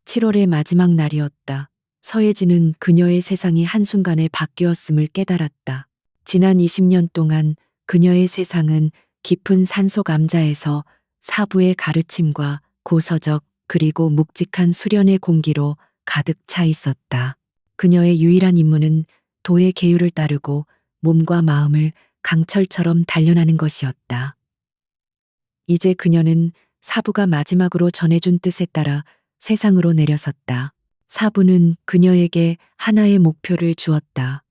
7월의 마지막 날이었다. 서예진은 그녀의 세상이 한순간에 바뀌었음을 깨달았다. 지난 20년 동안 그녀의 세상은 깊은 산속 암자에서 사부의 가르침과 고서적 그리고 묵직한 수련의 공기로 가득 차 있었다. 그녀의 유일한 임무는 도의 계율을 따르고 몸과 마음을 강철처럼 단련하는 것이었다. 이제 그녀는 사부가 마지막으로 전해준 뜻에 따라 세상으로 내려섰다. 사부는 그녀에게 하나의 목표를 주었다.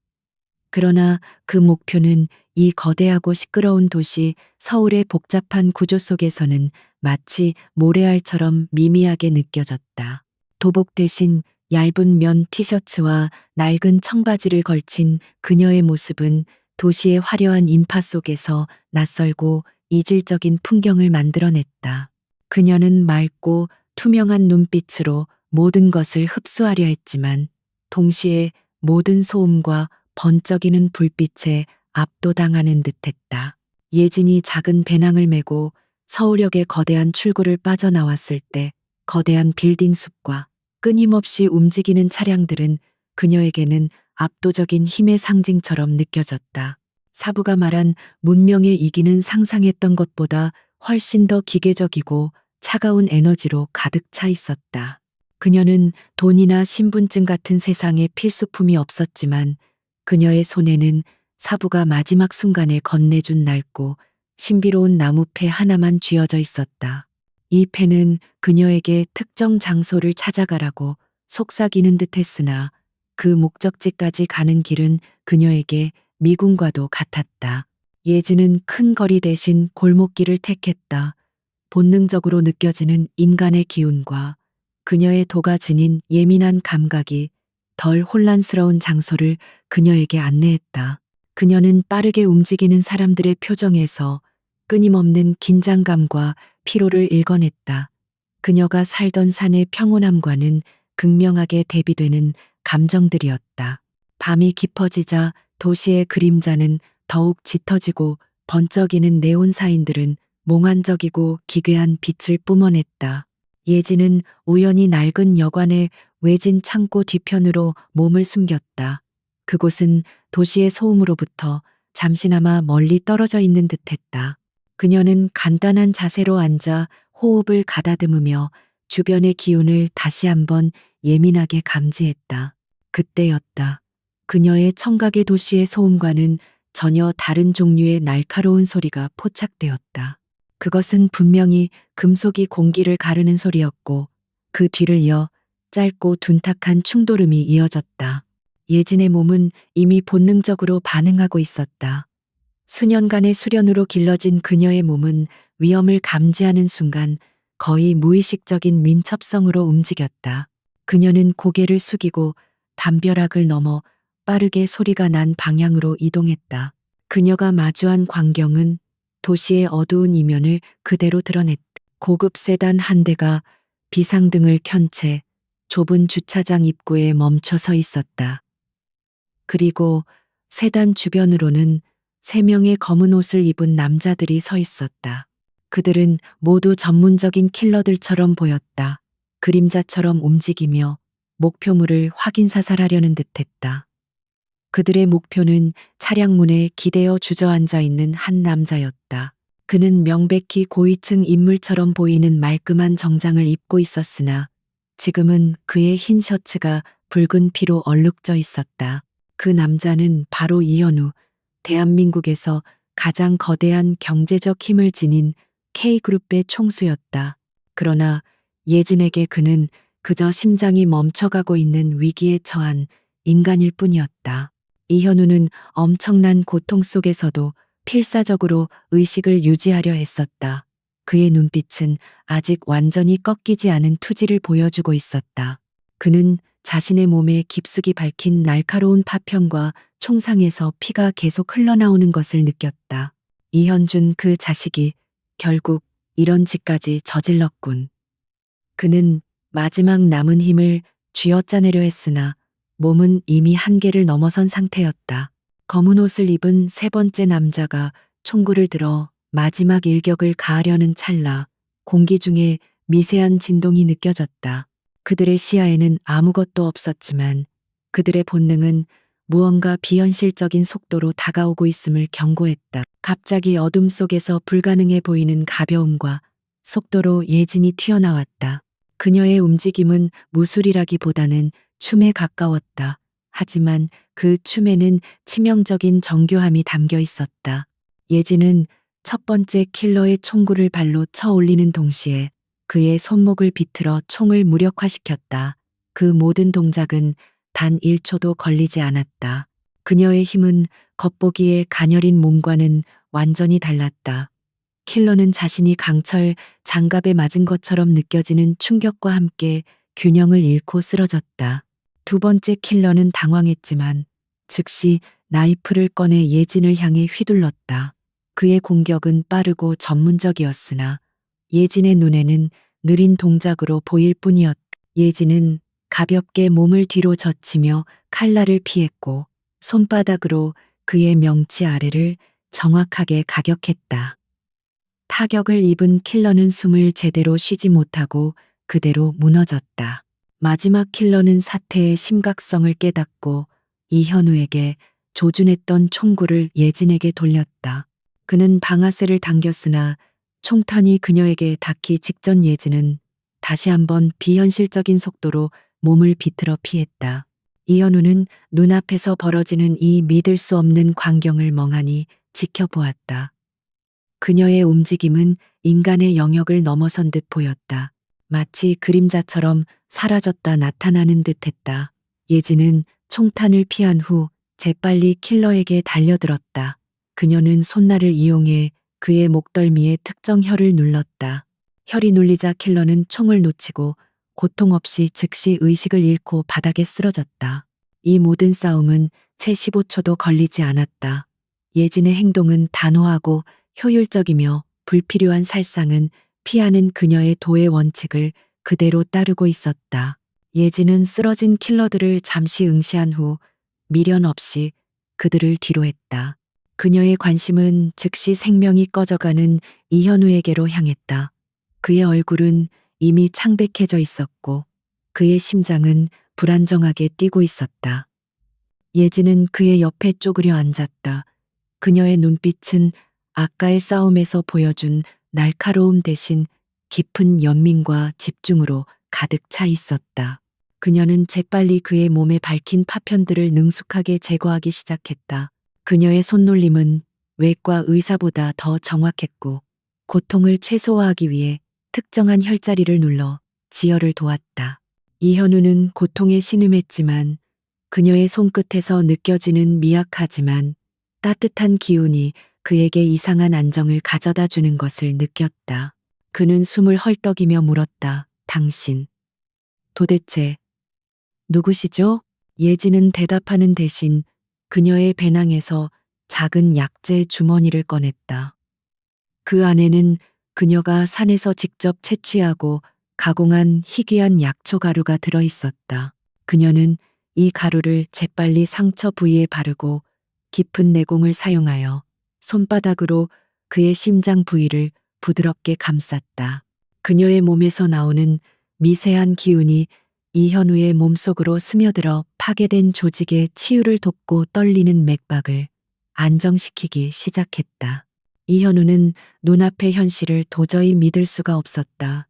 그러나 그 목표는 이 거대하고 시끄러운 도시 서울의 복잡한 구조 속에서는 마치 모래알처럼 미미하게 느껴졌다. 도복 대신 얇은 면 티셔츠와 낡은 청바지를 걸친 그녀의 모습은 도시의 화려한 인파 속에서 낯설고 이질적인 풍경을 만들어냈다. 그녀는 맑고 투명한 눈빛으로 모든 것을 흡수하려 했지만 동시에 모든 소음과 번쩍이는 불빛에 압도당하는 듯했다. 예진이 작은 배낭을 메고 서울역의 거대한 출구를 빠져나왔을 때 거대한 빌딩 숲과 끊임없이 움직이는 차량들은 그녀에게는 압도적인 힘의 상징처럼 느껴졌다. 사부가 말한 문명에 이기는 상상했던 것보다 훨씬 더 기계적이고 차가운 에너지로 가득 차 있었다. 그녀는 돈이나 신분증 같은 세상에 필수품이 없었지만 그녀의 손에는 사부가 마지막 순간에 건네준 낡고 신비로운 나무패 하나만 쥐어져 있었다. 이 패는 그녀에게 특정 장소를 찾아가라고 속삭이는 듯 했으나 그 목적지까지 가는 길은 그녀에게 미궁과도 같았다. 예지는 큰 거리 대신 골목길을 택했다. 본능적으로 느껴지는 인간의 기운과 그녀의 도가 지닌 예민한 감각이 덜 혼란스러운 장소를 그녀에게 안내했다. 그녀는 빠르게 움직이는 사람들의 표정에서 끊임없는 긴장감과 피로를 읽어냈다. 그녀가 살던 산의 평온함과는 극명하게 대비되는 감정들이었다. 밤이 깊어지자 도시의 그림자는 더욱 짙어지고 번쩍이는 네온 사인들은 몽환적이고 기괴한 빛을 뿜어냈다. 예지는 우연히 낡은 여관의 외진 창고 뒤편으로 몸을 숨겼다. 그곳은 도시의 소음으로부터 잠시나마 멀리 떨어져 있는 듯했다. 그녀는 간단한 자세로 앉아 호흡을 가다듬으며 주변의 기운을 다시 한번 예민하게 감지했다. 그때였다. 그녀의 청각의 도시의 소음과는 전혀 다른 종류의 날카로운 소리가 포착되었다. 그것은 분명히 금속이 공기를 가르는 소리였고 그 뒤를 이어 짧고 둔탁한 충돌음이 이어졌다. 예진의 몸은 이미 본능적으로 반응하고 있었다. 수년간의 수련으로 길러진 그녀의 몸은 위험을 감지하는 순간 거의 무의식적인 민첩성으로 움직였다. 그녀는 고개를 숙이고 담벼락을 넘어 빠르게 소리가 난 방향으로 이동했다. 그녀가 마주한 광경은 도시의 어두운 이면을 그대로 드러냈다. 고급 세단 한 대가 비상등을 켠 채 좁은 주차장 입구에 멈춰 서 있었다. 그리고 세단 주변으로는 3명의 검은 옷을 입은 남자들이 서 있었다. 그들은 모두 전문적인 킬러들처럼 보였다. 그림자처럼 움직이며 목표물을 확인사살하려는 듯했다. 그들의 목표는 차량 문에 기대어 주저앉아 있는 한 남자였다. 그는 명백히 고위층 인물처럼 보이는 말끔한 정장을 입고 있었으나 지금은 그의 흰 셔츠가 붉은 피로 얼룩져 있었다. 그 남자는 바로 이현우, 대한민국에서 가장 거대한 경제적 힘을 지닌 K그룹의 총수였다. 그러나 예진에게 그는 그저 심장이 멈춰가고 있는 위기에 처한 인간일 뿐이었다. 이현우는 엄청난 고통 속에서도 필사적으로 의식을 유지하려 했었다. 그의 눈빛은 아직 완전히 꺾이지 않은 투지를 보여주고 있었다. 그는 자신의 몸에 깊숙이 박힌 날카로운 파편과 총상에서 피가 계속 흘러나오는 것을 느꼈다. 이현준 그 자식이 결국 이런 짓까지 저질렀군. 그는 마지막 남은 힘을 쥐어짜내려 했으나 몸은 이미 한계를 넘어선 상태였다. 검은 옷을 입은 3번째 남자가 총구를 들어 마지막 일격을 가하려는 찰나 공기 중에 미세한 진동이 느껴졌다. 그들의 시야에는 아무것도 없었지만 그들의 본능은 무언가 비현실적인 속도로 다가오고 있음을 경고했다. 갑자기 어둠 속에서 불가능해 보이는 가벼움과 속도로 예진이 튀어나왔다. 그녀의 움직임은 무술이라기보다는 춤에 가까웠다. 하지만 그 춤에는 치명적인 정교함이 담겨 있었다. 예진은 첫 번째 킬러의 총구를 발로 쳐 올리는 동시에 그의 손목을 비틀어 총을 무력화시켰다. 그 모든 동작은 단 1초도 걸리지 않았다. 그녀의 힘은 겉보기에 가녀린 몸과는 완전히 달랐다. 킬러는 자신이 강철 장갑에 맞은 것처럼 느껴지는 충격과 함께 균형을 잃고 쓰러졌다. 두 번째 킬러는 당황했지만 즉시 나이프를 꺼내 예진을 향해 휘둘렀다. 그의 공격은 빠르고 전문적이었으나 예진의 눈에는 느린 동작으로 보일 뿐이었다. 예진은 가볍게 몸을 뒤로 젖히며 칼날을 피했고 손바닥으로 그의 명치 아래를 정확하게 가격했다. 타격을 입은 킬러는 숨을 제대로 쉬지 못하고 그대로 무너졌다. 마지막 킬러는 사태의 심각성을 깨닫고 이현우에게 조준했던 총구를 예진에게 돌렸다. 그는 방아쇠를 당겼으나 총탄이 그녀에게 닿기 직전 예진은 다시 한번 비현실적인 속도로 몸을 비틀어 피했다. 이현우는 눈앞에서 벌어지는 이 믿을 수 없는 광경을 멍하니 지켜보았다. 그녀의 움직임은 인간의 영역을 넘어선 듯 보였다. 마치 그림자처럼 사라졌다 나타나는 듯했다. 예진은 총탄을 피한 후 재빨리 킬러에게 달려들었다. 그녀는 손날을 이용해 그의 목덜미에 특정 혈을 눌렀다. 혈이 눌리자 킬러는 총을 놓치고 고통 없이 즉시 의식을 잃고 바닥에 쓰러졌다. 이 모든 싸움은 채 15초도 걸리지 않았다. 예진의 행동은 단호하고 효율적이며 불필요한 살상은 피하는 그녀의 도의 원칙을 그대로 따르고 있었다. 예진은 쓰러진 킬러들을 잠시 응시한 후 미련 없이 그들을 뒤로했다. 그녀의 관심은 즉시 생명이 꺼져가는 이현우에게로 향했다. 그의 얼굴은 이미 창백해져 있었고 그의 심장은 불안정하게 뛰고 있었다. 예진은 그의 옆에 쪼그려 앉았다. 그녀의 눈빛은 아까의 싸움에서 보여준 날카로움 대신 깊은 연민과 집중으로 가득 차 있었다. 그녀는 재빨리 그의 몸에 밝힌 파편들을 능숙하게 제거하기 시작했다. 그녀의 손놀림은 외과 의사보다 더 정확했고 고통을 최소화하기 위해 특정한 혈자리를 눌러 지혈을 도왔다. 이현우는 고통에 신음했지만 그녀의 손끝에서 느껴지는 미약하지만 따뜻한 기운이 그에게 이상한 안정을 가져다 주는 것을 느꼈다. 그는 숨을 헐떡이며 물었다. 당신, 도대체 누구시죠? 예진은 대답하는 대신 그녀의 배낭에서 작은 약재 주머니를 꺼냈다. 그 안에는 그녀가 산에서 직접 채취하고 가공한 희귀한 약초 가루가 들어 있었다. 그녀는 이 가루를 재빨리 상처 부위에 바르고 깊은 내공을 사용하여 손바닥으로 그의 심장 부위를 부드럽게 감쌌다. 그녀의 몸에서 나오는 미세한 기운이 이현우의 몸속으로 스며들어 파괴된 조직의 치유를 돕고 떨리는 맥박을 안정시키기 시작했다. 이현우는 눈앞의 현실을 도저히 믿을 수가 없었다.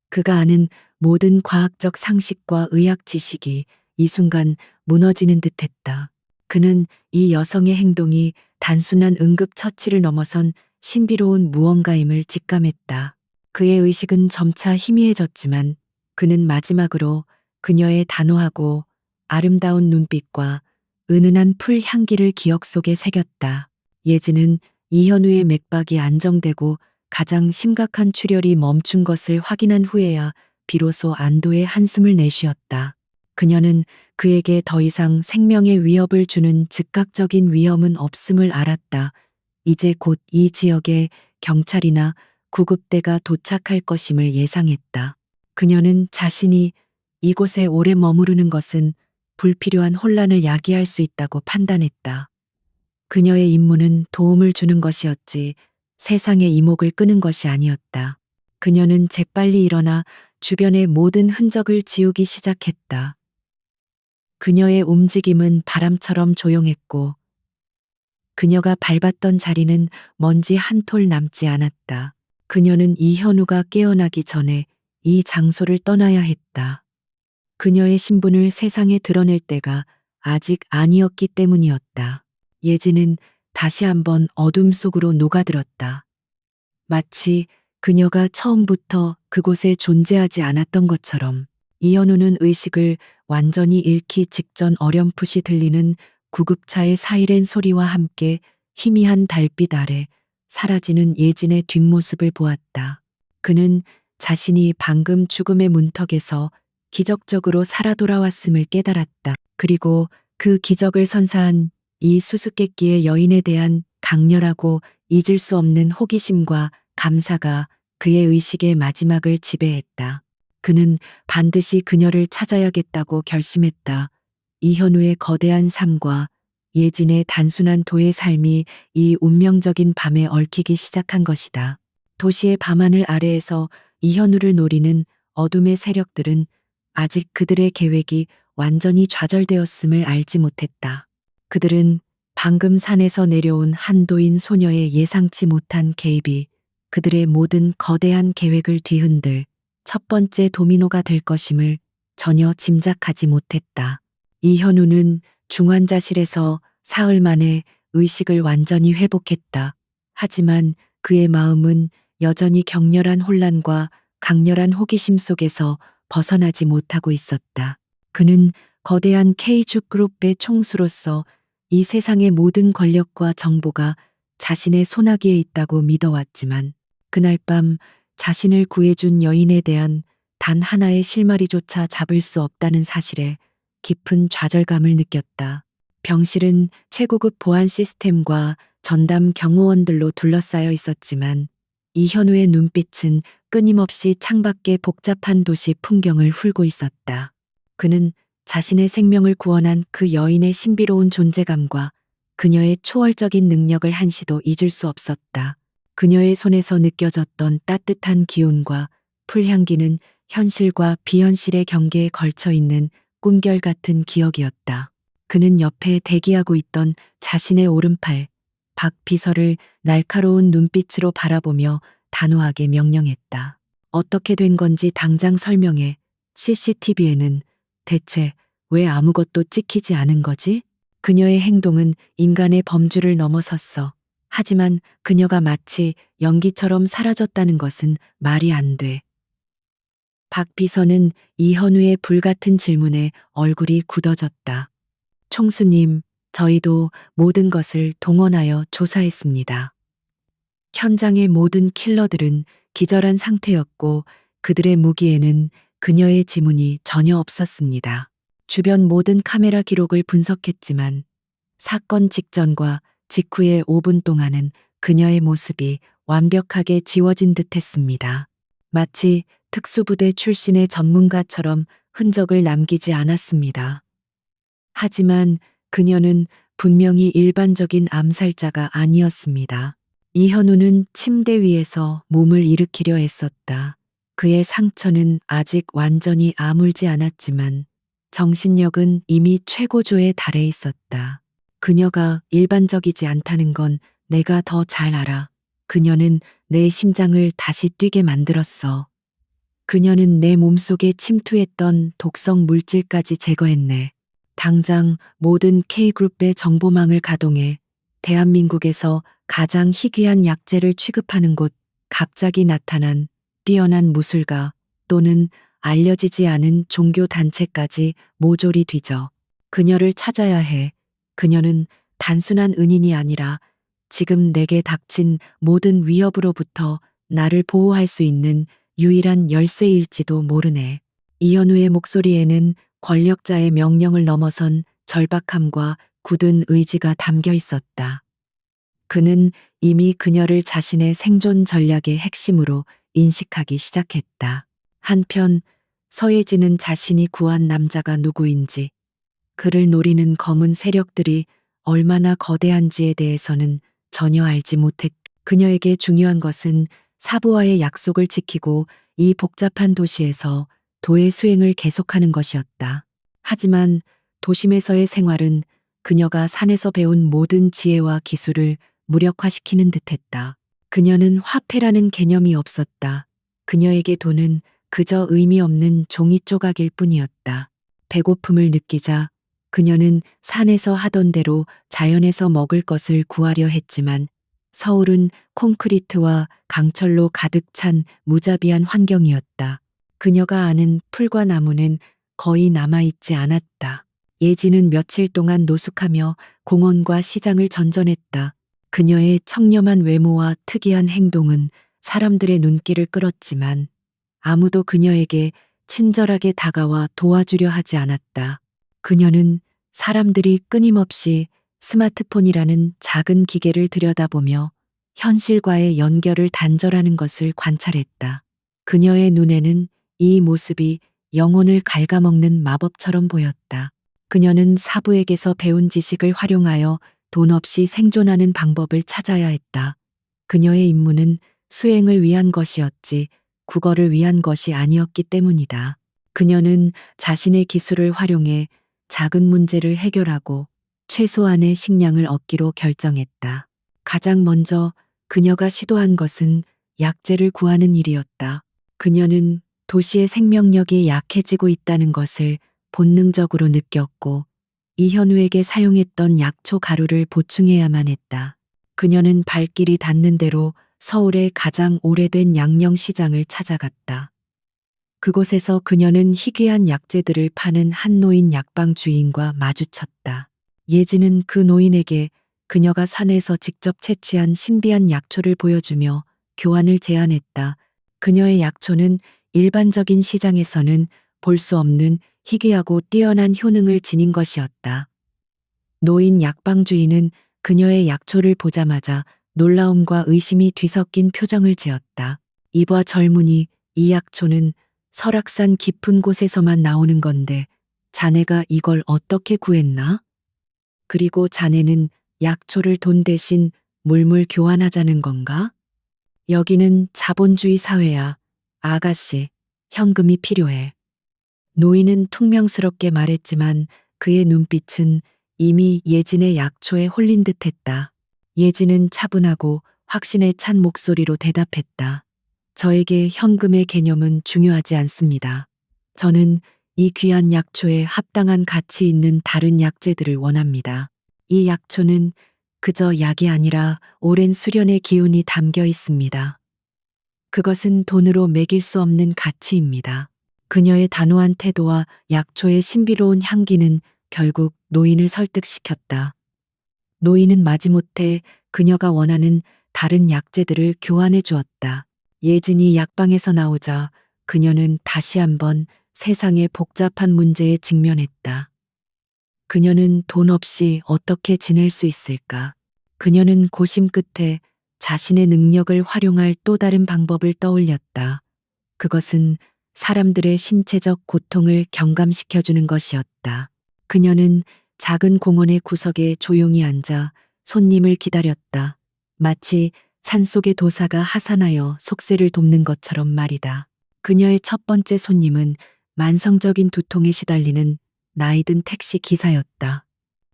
그가 아는 모든 과학적 상식과 의학 지식이 이 순간 무너지는 듯했다. 그는 이 여성의 행동이 단순한 응급처치를 넘어선 신비로운 무언가임을 직감했다. 그의 의식은 점차 희미해졌지만 그는 마지막으로 그녀의 단호하고 아름다운 눈빛과 은은한 풀 향기를 기억 속에 새겼다. 예진은 이현우의 맥박이 안정되고 가장 심각한 출혈이 멈춘 것을 확인한 후에야 비로소 안도의 한숨을 내쉬었다. 그녀는 그에게 더 이상 생명의 위협을 주는 즉각적인 위험은 없음을 알았다. 이제 곧 이 지역에 경찰이나 구급대가 도착할 것임을 예상했다. 그녀는 자신이 이곳에 오래 머무르는 것은 불필요한 혼란을 야기할 수 있다고 판단했다. 그녀의 임무는 도움을 주는 것이었지 세상의 이목을 끄는 것이 아니었다. 그녀는 재빨리 일어나 주변의 모든 흔적을 지우기 시작했다. 그녀의 움직임은 바람처럼 조용했고 그녀가 밟았던 자리는 먼지 한 톨 남지 않았다. 그녀는 이현우가 깨어나기 전에 이 장소를 떠나야 했다. 그녀의 신분을 세상에 드러낼 때가 아직 아니었기 때문이었다. 예지는 다시 한번 어둠 속으로 녹아들었다. 마치 그녀가 처음부터 그곳에 존재하지 않았던 것처럼. 이현우는 의식을 완전히 잃기 직전 어렴풋이 들리는 구급차의 사이렌 소리와 함께 희미한 달빛 아래 사라지는 예진의 뒷모습을 보았다. 그는 자신이 방금 죽음의 문턱에서 기적적으로 살아 돌아왔음을 깨달았다. 그리고 그 기적을 선사한 이 수수께끼의 여인에 대한 강렬하고 잊을 수 없는 호기심과 감사가 그의 의식의 마지막을 지배했다. 그는 반드시 그녀를 찾아야겠다고 결심했다. 이현우의 거대한 삶과 예진의 단순한 도의 삶이 이 운명적인 밤에 얽히기 시작한 것이다. 도시의 밤하늘 아래에서 이현우를 노리는 어둠의 세력들은 아직 그들의 계획이 완전히 좌절되었음을 알지 못했다. 그들은 방금 산에서 내려온 한도인 소녀의 예상치 못한 개입이 그들의 모든 거대한 계획을 뒤흔들 첫 번째 도미노가 될 것임을 전혀 짐작하지 못했다. 이현우는 중환자실에서 사흘 만에 의식을 완전히 회복했다. 하지만 그의 마음은 여전히 격렬한 혼란과 강렬한 호기심 속에서 벗어나지 못하고 있었다. 그는 거대한 K주 그룹의 총수로서 이 세상의 모든 권력과 정보가 자신의 손아귀에 있다고 믿어왔지만 그날 밤 자신을 구해준 여인에 대한 단 하나의 실마리조차 잡을 수 없다는 사실에 깊은 좌절감을 느꼈다. 병실은 최고급 보안 시스템과 전담 경호원들로 둘러싸여 있었지만 이현우의 눈빛은 끊임없이 창밖의 복잡한 도시 풍경을 훑고 있었다. 그는 자신의 생명을 구원한 그 여인의 신비로운 존재감과 그녀의 초월적인 능력을 한시도 잊을 수 없었다. 그녀의 손에서 느껴졌던 따뜻한 기운과 풀향기는 현실과 비현실의 경계에 걸쳐 있는 꿈결 같은 기억이었다. 그는 옆에 대기하고 있던 자신의 오른팔, 박 비서를 날카로운 눈빛으로 바라보며 단호하게 명령했다. 어떻게 된 건지 당장 설명해. CCTV에는 대체 왜 아무것도 찍히지 않은 거지? 그녀의 행동은 인간의 범주를 넘어섰어. 하지만 그녀가 마치 연기처럼 사라졌다는 것은 말이 안 돼. 박 비서는 이현우의 불같은 질문에 얼굴이 굳어졌다. 총수님, 저희도 모든 것을 동원하여 조사했습니다. 현장의 모든 킬러들은 기절한 상태였고 그들의 무기에는 그녀의 지문이 전혀 없었습니다. 주변 모든 카메라 기록을 분석했지만 사건 직전과 직후의 5분 동안은 그녀의 모습이 완벽하게 지워진 듯 했습니다. 마치 특수부대 출신의 전문가처럼 흔적을 남기지 않았습니다. 하지만 그녀는 분명히 일반적인 암살자가 아니었습니다. 이현우는 침대 위에서 몸을 일으키려 애썼다. 그의 상처는 아직 완전히 아물지 않았지만 정신력은 이미 최고조에 달해 있었다. 그녀가 일반적이지 않다는 건 내가 더 잘 알아. 그녀는 내 심장을 다시 뛰게 만들었어. 그녀는 내 몸속에 침투했던 독성 물질까지 제거했네. 당장 모든 K그룹의 정보망을 가동해 대한민국에서 가장 희귀한 약재를 취급하는 곳, 갑자기 나타난 뛰어난 무술가 또는 알려지지 않은 종교 단체까지 모조리 뒤져. 그녀를 찾아야 해. 그녀는 단순한 은인이 아니라 지금 내게 닥친 모든 위협으로부터 나를 보호할 수 있는 유일한 열쇠일지도 모르네. 이현우의 목소리에는 권력자의 명령을 넘어선 절박함과 굳은 의지가 담겨 있었다. 그는 이미 그녀를 자신의 생존 전략의 핵심으로 인식하기 시작했다. 한편 서예진은 자신이 구한 남자가 누구인지, 그를 노리는 검은 세력들이 얼마나 거대한지에 대해서는 전혀 알지 못했다. 그녀에게 중요한 것은 사부와의 약속을 지키고 이 복잡한 도시에서 도의 수행을 계속하는 것이었다. 하지만 도심에서의 생활은 그녀가 산에서 배운 모든 지혜와 기술을 무력화시키는 듯했다. 그녀는 화폐라는 개념이 없었다. 그녀에게 돈은 그저 의미 없는 종이 조각일 뿐이었다. 배고픔을 느끼자 그녀는 산에서 하던 대로 자연에서 먹을 것을 구하려 했지만 서울은 콘크리트와 강철로 가득 찬 무자비한 환경이었다. 그녀가 아는 풀과 나무는 거의 남아있지 않았다. 예지는 며칠 동안 노숙하며 공원과 시장을 전전했다. 그녀의 청렴한 외모와 특이한 행동은 사람들의 눈길을 끌었지만 아무도 그녀에게 친절하게 다가와 도와주려 하지 않았다. 그녀는 사람들이 끊임없이 스마트폰이라는 작은 기계를 들여다보며 현실과의 연결을 단절하는 것을 관찰했다. 그녀의 눈에는 이 모습이 영혼을 갉아먹는 마법처럼 보였다. 그녀는 사부에게서 배운 지식을 활용하여 돈 없이 생존하는 방법을 찾아야 했다. 그녀의 임무는 수행을 위한 것이었지 국어를 위한 것이 아니었기 때문이다. 그녀는 자신의 기술을 활용해 작은 문제를 해결하고 최소한의 식량을 얻기로 결정했다. 가장 먼저 그녀가 시도한 것은 약재를 구하는 일이었다. 그녀는 도시의 생명력이 약해지고 있다는 것을 본능적으로 느꼈고 이현우에게 사용했던 약초 가루를 보충해야만 했다. 그녀는 발길이 닿는 대로 서울의 가장 오래된 양령시장을 찾아갔다. 그곳에서 그녀는 희귀한 약재들을 파는 한 노인 약방 주인과 마주쳤다. 예지는 그 노인에게 그녀가 산에서 직접 채취한 신비한 약초를 보여주며 교환을 제안했다. 그녀의 약초는 일반적인 시장에서는 볼 수 없는 희귀하고 뛰어난 효능을 지닌 것이었다. 노인 약방 주인은 그녀의 약초를 보자마자 놀라움과 의심이 뒤섞인 표정을 지었다. 이봐 젊은이, 이 약초는 설악산 깊은 곳에서만 나오는 건데 자네가 이걸 어떻게 구했나? 그리고 자네는 약초를 돈 대신 물물 교환하자는 건가? 여기는 자본주의 사회야. 아가씨, 현금이 필요해. 노인은 퉁명스럽게 말했지만 그의 눈빛은 이미 예진의 약초에 홀린 듯했다. 예진은 차분하고 확신에 찬 목소리로 대답했다. 저에게 현금의 개념은 중요하지 않습니다. 저는 이 귀한 약초에 합당한 가치 있는 다른 약재들을 원합니다. 이 약초는 그저 약이 아니라 오랜 수련의 기운이 담겨 있습니다. 그것은 돈으로 매길 수 없는 가치입니다. 그녀의 단호한 태도와 약초의 신비로운 향기는 결국 노인을 설득시켰다. 노인은 마지못해 그녀가 원하는 다른 약재들을 교환해 주었다. 예진이 약방에서 나오자 그녀는 다시 한번 세상의 복잡한 문제에 직면했다. 그녀는 돈 없이 어떻게 지낼 수 있을까? 그녀는 고심 끝에 자신의 능력을 활용할 또 다른 방법을 떠올렸다. 그것은 사람들의 신체적 고통을 경감시켜주는 것이었다. 그녀는 작은 공원의 구석에 조용히 앉아 손님을 기다렸다. 마치 산속의 도사가 하산하여 속세를 돕는 것처럼 말이다. 그녀의 첫 번째 손님은 만성적인 두통에 시달리는 나이든 택시 기사였다.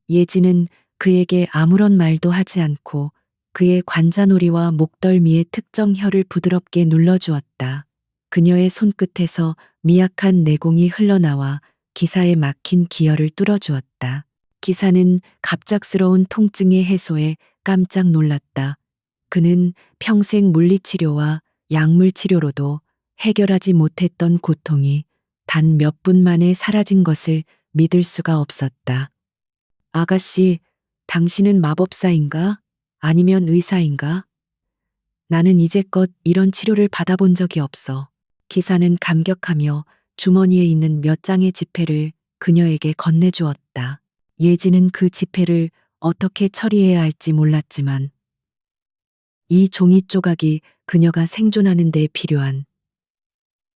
예지는 그에게 아무런 말도 하지 않고 그의 관자놀이와 목덜미의 특정 혀를 부드럽게 눌러주었다. 그녀의 손끝에서 미약한 내공이 흘러나와 기사의 막힌 기혈을 뚫어주었다. 기사는 갑작스러운 통증의 해소에 깜짝 놀랐다. 그는 평생 물리치료와 약물치료로도 해결하지 못했던 고통이 단 몇 분 만에 사라진 것을 믿을 수가 없었다. 아가씨, 당신은 마법사인가? 아니면 의사인가? 나는 이제껏 이런 치료를 받아본 적이 없어. 기사는 감격하며 주머니에 있는 몇 장의 지폐를 그녀에게 건네주었다. 예지는 그 지폐를 어떻게 처리해야 할지 몰랐지만 이 종이 조각이 그녀가 생존하는 데 필요한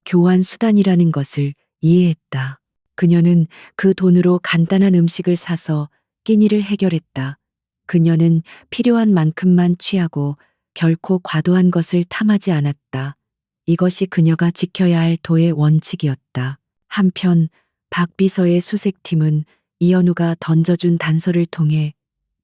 교환 수단이라는 것을 이해했다. 그녀는 그 돈으로 간단한 음식을 사서 끼니를 해결했다. 그녀는 필요한 만큼만 취하고 결코 과도한 것을 탐하지 않았다. 이것이 그녀가 지켜야 할 도의 원칙이었다. 한편 박 비서의 수색팀은 이현우가 던져준 단서를 통해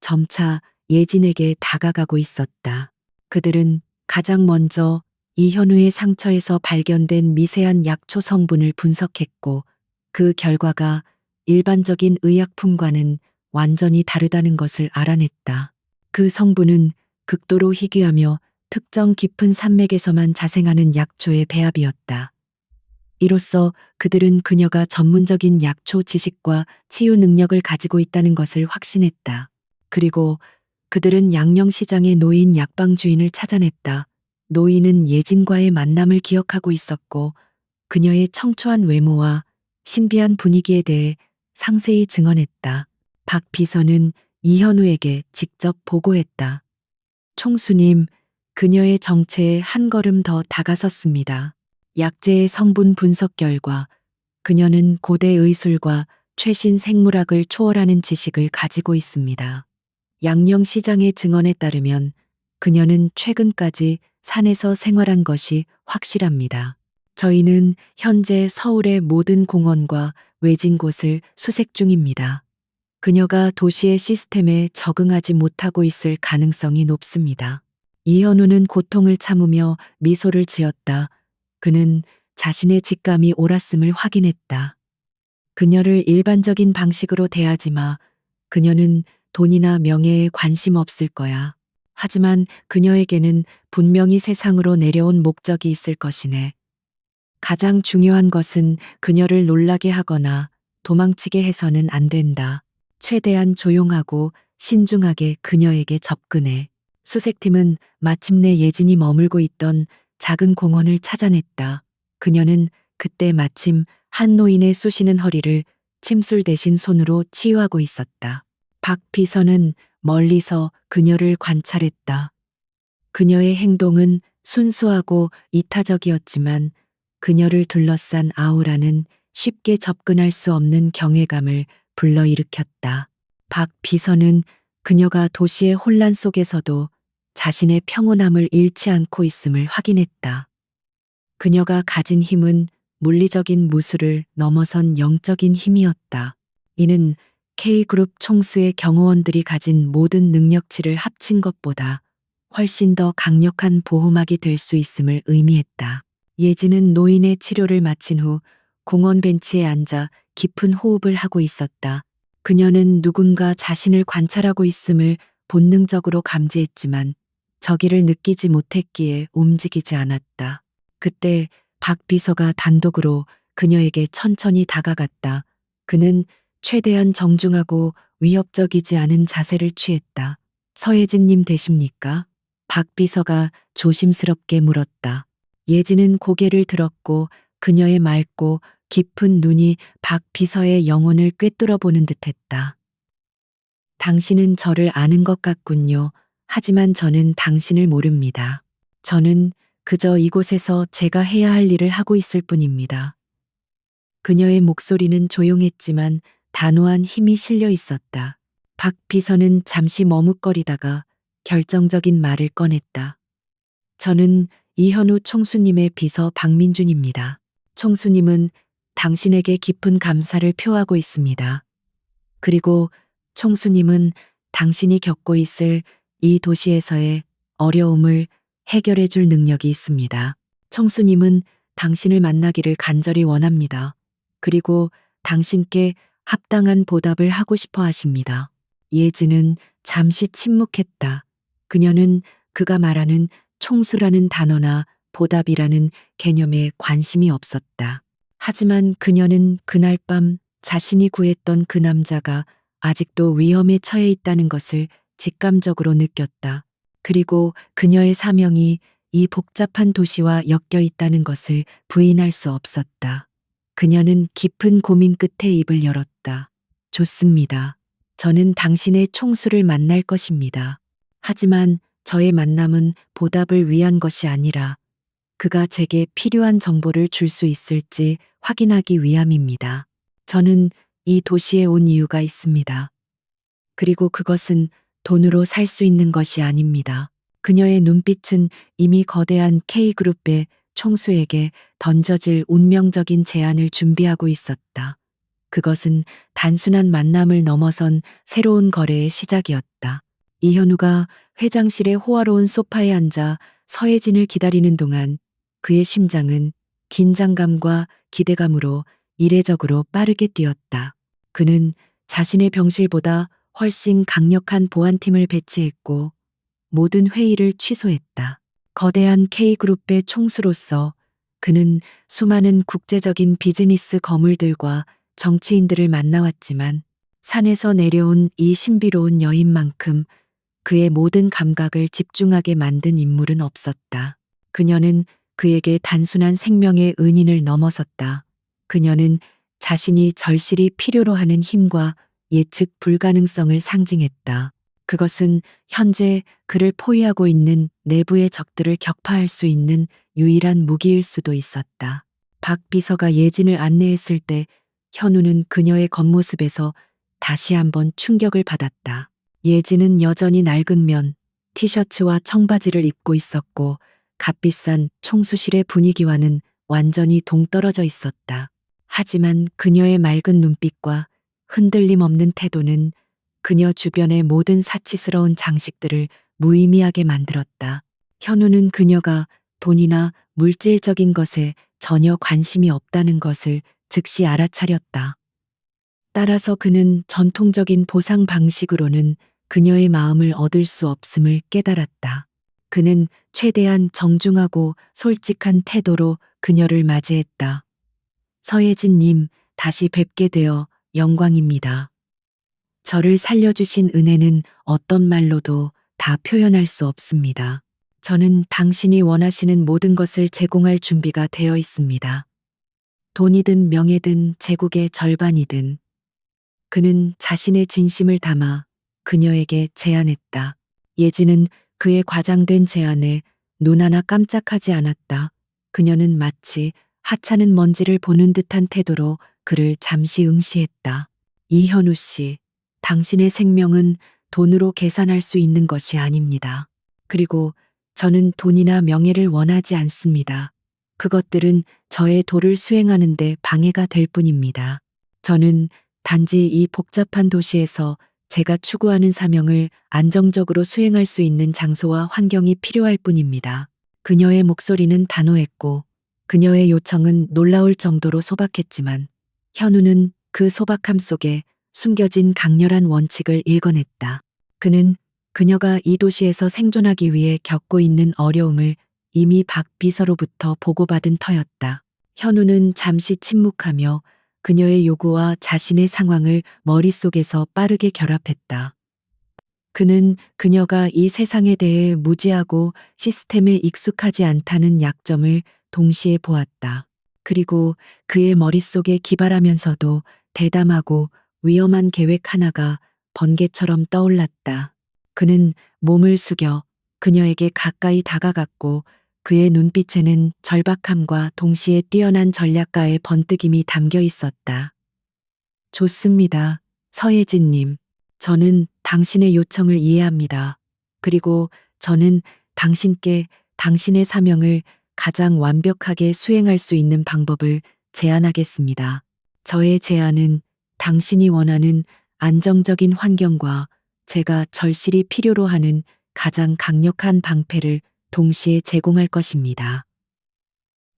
점차 예진에게 다가가고 있었다. 그들은 가장 먼저 이현우의 상처에서 발견된 미세한 약초 성분을 분석했고 그 결과가 일반적인 의약품과는 완전히 다르다는 것을 알아냈다. 그 성분은 극도로 희귀하며 특정 깊은 산맥에서만 자생하는 약초의 배합이었다. 이로써 그들은 그녀가 전문적인 약초 지식과 치유 능력을 가지고 있다는 것을 확신했다. 그리고 그들은 양령시장에 놓인 약방 주인을 찾아냈다. 노인은 예진과의 만남을 기억하고 있었고 그녀의 청초한 외모와 신비한 분위기에 대해 상세히 증언했다. 박 비서는 이현우에게 직접 보고했다. 총수님, 그녀의 정체에 한 걸음 더 다가섰습니다. 약재의 성분 분석 결과 그녀는 고대 의술과 최신 생물학을 초월하는 지식을 가지고 있습니다. 양령시장의 증언에 따르면 그녀는 최근까지 산에서 생활한 것이 확실합니다. 저희는 현재 서울의 모든 공원과 외진 곳을 수색 중입니다. 그녀가 도시의 시스템에 적응하지 못하고 있을 가능성이 높습니다. 이현우는 고통을 참으며 미소를 지었다. 그는 자신의 직감이 옳았음을 확인했다. 그녀를 일반적인 방식으로 대하지 마. 그녀는 돈이나 명예에 관심 없을 거야. 하지만 그녀에게는 분명히 세상으로 내려온 목적이 있을 것이네. 가장 중요한 것은 그녀를 놀라게 하거나 도망치게 해서는 안 된다. 최대한 조용하고 신중하게 그녀에게 접근해. 수색팀은 마침내 예진이 머물고 있던 작은 공원을 찾아냈다. 그녀는 그때 마침 한 노인의 쑤시는 허리를 침술 대신 손으로 치유하고 있었다. 박 비서는 멀리서 그녀를 관찰했다. 그녀의 행동은 순수하고 이타적이었지만 그녀를 둘러싼 아우라는 쉽게 접근할 수 없는 경외감을 불러일으켰다. 박 비서는 그녀가 도시의 혼란 속에서도 자신의 평온함을 잃지 않고 있음을 확인했다. 그녀가 가진 힘은 물리적인 무술을 넘어선 영적인 힘이었다. 이는 K그룹 총수의 경호원들이 가진 모든 능력치를 합친 것보다 훨씬 더 강력한 보호막이 될 수 있음을 의미했다. 예진은 노인의 치료를 마친 후 공원 벤치에 앉아 깊은 호흡을 하고 있었다. 그녀는 누군가 자신을 관찰하고 있음을 본능적으로 감지했지만 저기를 느끼지 못했기에 움직이지 않았다. 그때 박 비서가 단독으로 그녀에게 천천히 다가갔다. 그는 최대한 정중하고 위협적이지 않은 자세를 취했다. 서예진님 되십니까? 박 비서가 조심스럽게 물었다. 예진은 고개를 들었고 그녀의 맑고 깊은 눈이 박 비서의 영혼을 꿰뚫어 보는 듯했다. 당신은 저를 아는 것 같군요. 하지만 저는 당신을 모릅니다. 저는 그저 이곳에서 제가 해야 할 일을 하고 있을 뿐입니다. 그녀의 목소리는 조용했지만 단호한 힘이 실려 있었다. 박 비서는 잠시 머뭇거리다가 결정적인 말을 꺼냈다. 저는 이현우 총수님의 비서 박민준입니다. 총수님은 당신에게 깊은 감사를 표하고 있습니다. 그리고 총수님은 당신이 겪고 있을 이 도시에서의 어려움을 해결해 줄 능력이 있습니다. 총수님은 당신을 만나기를 간절히 원합니다. 그리고 당신께 합당한 보답을 하고 싶어 하십니다. 예진은 잠시 침묵했다. 그녀는 그가 말하는 총수라는 단어나 보답이라는 개념에 관심이 없었다. 하지만 그녀는 그날 밤 자신이 구했던 그 남자가 아직도 위험에 처해 있다는 것을 직감적으로 느꼈다. 그리고 그녀의 사명이 이 복잡한 도시와 엮여 있다는 것을 부인할 수 없었다. 그녀는 깊은 고민 끝에 입을 열었다. 좋습니다. 저는 당신의 총수를 만날 것입니다. 하지만 저의 만남은 보답을 위한 것이 아니라 그가 제게 필요한 정보를 줄 수 있을지 확인하기 위함입니다. 저는 이 도시에 온 이유가 있습니다. 그리고 그것은 돈으로 살 수 있는 것이 아닙니다. 그녀의 눈빛은 이미 거대한 K그룹의 총수에게 던져질 운명적인 제안을 준비하고 있었다. 그것은 단순한 만남을 넘어선 새로운 거래의 시작이었다. 이현우가 회장실의 호화로운 소파에 앉아 서예진을 기다리는 동안 그의 심장은 긴장감과 기대감으로 이례적으로 빠르게 뛰었다. 그는 자신의 병실보다 훨씬 강력한 보안팀을 배치했고 모든 회의를 취소했다. 거대한 K그룹의 총수로서 그는 수많은 국제적인 비즈니스 거물들과 정치인들을 만나왔지만 산에서 내려온 이 신비로운 여인만큼 그의 모든 감각을 집중하게 만든 인물은 없었다. 그녀는 그에게 단순한 생명의 은인을 넘어섰다. 그녀는 자신이 절실히 필요로 하는 힘과 예측 불가능성을 상징했다. 그것은 현재 그를 포위하고 있는 내부의 적들을 격파할 수 있는 유일한 무기일 수도 있었다. 박 비서가 예진을 안내했을 때 현우는 그녀의 겉모습에서 다시 한번 충격을 받았다. 예진은 여전히 낡은 면, 티셔츠와 청바지를 입고 있었고 값비싼 총수실의 분위기와는 완전히 동떨어져 있었다. 하지만 그녀의 맑은 눈빛과 흔들림 없는 태도는 그녀 주변의 모든 사치스러운 장식들을 무의미하게 만들었다. 현우는 그녀가 돈이나 물질적인 것에 전혀 관심이 없다는 것을 즉시 알아차렸다. 따라서 그는 전통적인 보상 방식으로는 그녀의 마음을 얻을 수 없음을 깨달았다. 그는 최대한 정중하고 솔직한 태도로 그녀를 맞이했다. 서예진님, 다시 뵙게 되어 영광입니다. 저를 살려주신 은혜는 어떤 말로도 다 표현할 수 없습니다. 저는 당신이 원하시는 모든 것을 제공할 준비가 되어 있습니다. 돈이든 명예든 제국의 절반이든. 그는 자신의 진심을 담아 그녀에게 제안했다. 예진은 그의 과장된 제안에 눈 하나 깜짝하지 않았다. 그녀는 마치 하찮은 먼지를 보는 듯한 태도로 그를 잠시 응시했다. 이현우 씨, 당신의 생명은 돈으로 계산할 수 있는 것이 아닙니다. 그리고 저는 돈이나 명예를 원하지 않습니다. 그것들은 저의 도를 수행하는데 방해가 될 뿐입니다. 저는 단지 이 복잡한 도시에서 제가 추구하는 사명을 안정적으로 수행할 수 있는 장소와 환경이 필요할 뿐입니다. 그녀의 목소리는 단호했고 그녀의 요청은 놀라울 정도로 소박했지만 현우는 그 소박함 속에 숨겨진 강렬한 원칙을 읽어냈다. 그는 그녀가 이 도시에서 생존하기 위해 겪고 있는 어려움을 이미 박 비서로부터 보고받은 터였다. 현우는 잠시 침묵하며 그녀의 요구와 자신의 상황을 머릿속에서 빠르게 결합했다. 그는 그녀가 이 세상에 대해 무지하고 시스템에 익숙하지 않다는 약점을 동시에 보았다. 그리고 그의 머릿속에 기발하면서도 대담하고 위험한 계획 하나가 번개처럼 떠올랐다. 그는 몸을 숙여 그녀에게 가까이 다가갔고 그의 눈빛에는 절박함과 동시에 뛰어난 전략가의 번뜩임이 담겨 있었다. 좋습니다. 서예진님. 저는 당신의 요청을 이해합니다. 그리고 저는 당신께 당신의 사명을 가장 완벽하게 수행할 수 있는 방법을 제안하겠습니다. 저의 제안은 당신이 원하는 안정적인 환경과 제가 절실히 필요로 하는 가장 강력한 방패를 동시에 제공할 것입니다.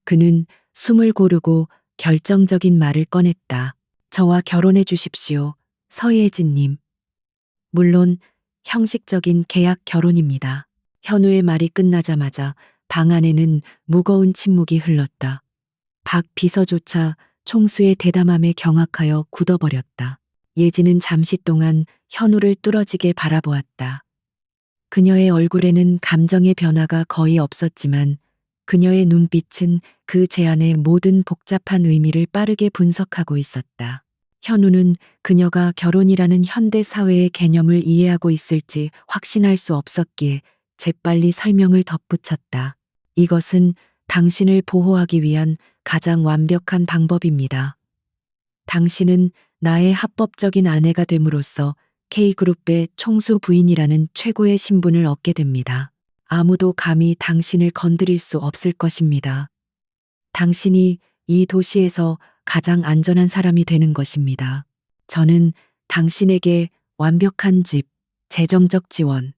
그는 숨을 고르고 결정적인 말을 꺼냈다. 저와 결혼해 주십시오. 서예진님. 물론 형식적인 계약 결혼입니다. 현우의 말이 끝나자마자 방 안에는 무거운 침묵이 흘렀다. 박 비서조차 총수의 대담함에 경악하여 굳어버렸다. 예진은 잠시 동안 현우를 뚫어지게 바라보았다. 그녀의 얼굴에는 감정의 변화가 거의 없었지만 그녀의 눈빛은 그 제안의 모든 복잡한 의미를 빠르게 분석하고 있었다. 현우는 그녀가 결혼이라는 현대 사회의 개념을 이해하고 있을지 확신할 수 없었기에 재빨리 설명을 덧붙였다. 이것은 당신을 보호하기 위한 가장 완벽한 방법입니다. 당신은 나의 합법적인 아내가 됨으로써 K그룹의 총수 부인이라는 최고의 신분을 얻게 됩니다. 아무도 감히 당신을 건드릴 수 없을 것입니다. 당신이 이 도시에서 가장 안전한 사람이 되는 것입니다. 저는 당신에게 완벽한 집, 재정적 지원,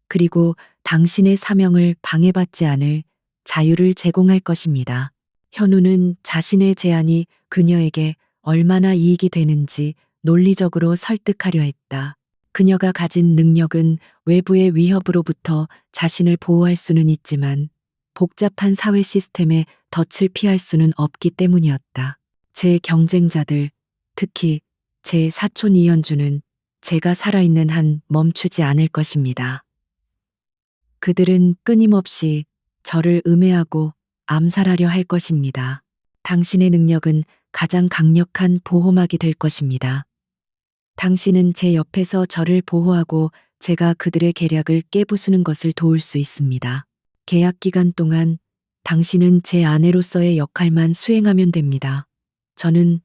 그리고 당신의 사명을 방해받지 않을 자유를 제공할 것입니다. 현우는 자신의 제안이 그녀에게 얼마나 이익이 되는지 논리적으로 설득하려 했다. 그녀가 가진 능력은 외부의 위협으로부터 자신을 보호할 수는 있지만 복잡한 사회 시스템의 덫을 피할 수는 없기 때문이었다. 제 경쟁자들, 특히 제 사촌 이현주는 제가 살아있는 한 멈추지 않을 것입니다. 그들은 끊임없이 저를 음해하고 암살하려 할 것입니다. 당신의 능력은 가장 강력한 보호막이 될 것입니다. 당신은 제 옆에서 저를 보호하고 제가 그들의 계략을 깨부수는 것을 도울 수 있습니다. 계약 기간 동안 당신은 제 아내로서의 역할만 수행하면 됩니다. 저는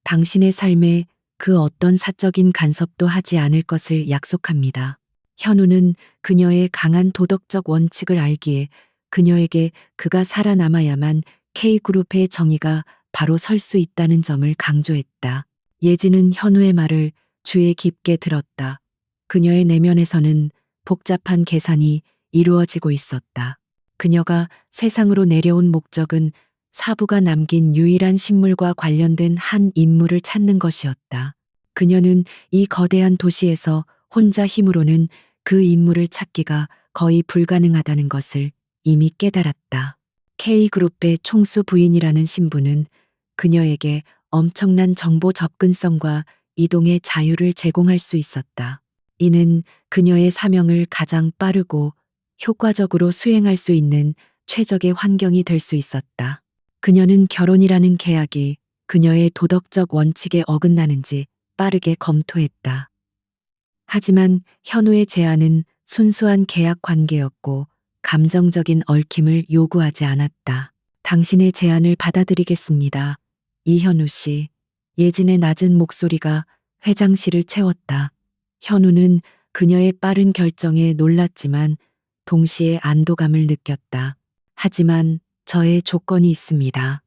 당신의 삶에 그 어떤 사적인 간섭도 하지 않을 것을 약속합니다. 현우는 그녀의 강한 도덕적 원칙을 알기에 그녀에게 그가 살아남아야만 K그룹의 정의가 바로 설 수 있다는 점을 강조했다. 예지는 현우의 말을 주의 깊게 들었다. 그녀의 내면에서는 복잡한 계산이 이루어지고 있었다. 그녀가 세상으로 내려온 목적은 사부가 남긴 유일한 신물과 관련된 한 인물을 찾는 것이었다. 그녀는 이 거대한 도시에서 혼자 힘으로는 그 인물을 찾기가 거의 불가능하다는 것을 이미 깨달았다. K그룹의 총수 부인이라는 신분은 그녀에게 엄청난 정보 접근성과 이동의 자유를 제공할 수 있었다. 이는 그녀의 사명을 가장 빠르고 효과적으로 수행할 수 있는 최적의 환경이 될 수 있었다. 그녀는 결혼이라는 계약이 그녀의 도덕적 원칙에 어긋나는지 빠르게 검토했다. 하지만 현우의 제안은 순수한 계약 관계였고 감정적인 얽힘을 요구하지 않았다. 당신의 제안을 받아들이겠습니다. 이현우 씨. 예진의 낮은 목소리가 회장실을 채웠다. 현우는 그녀의 빠른 결정에 놀랐지만 동시에 안도감을 느꼈다. 하지만 저의 조건이 있습니다.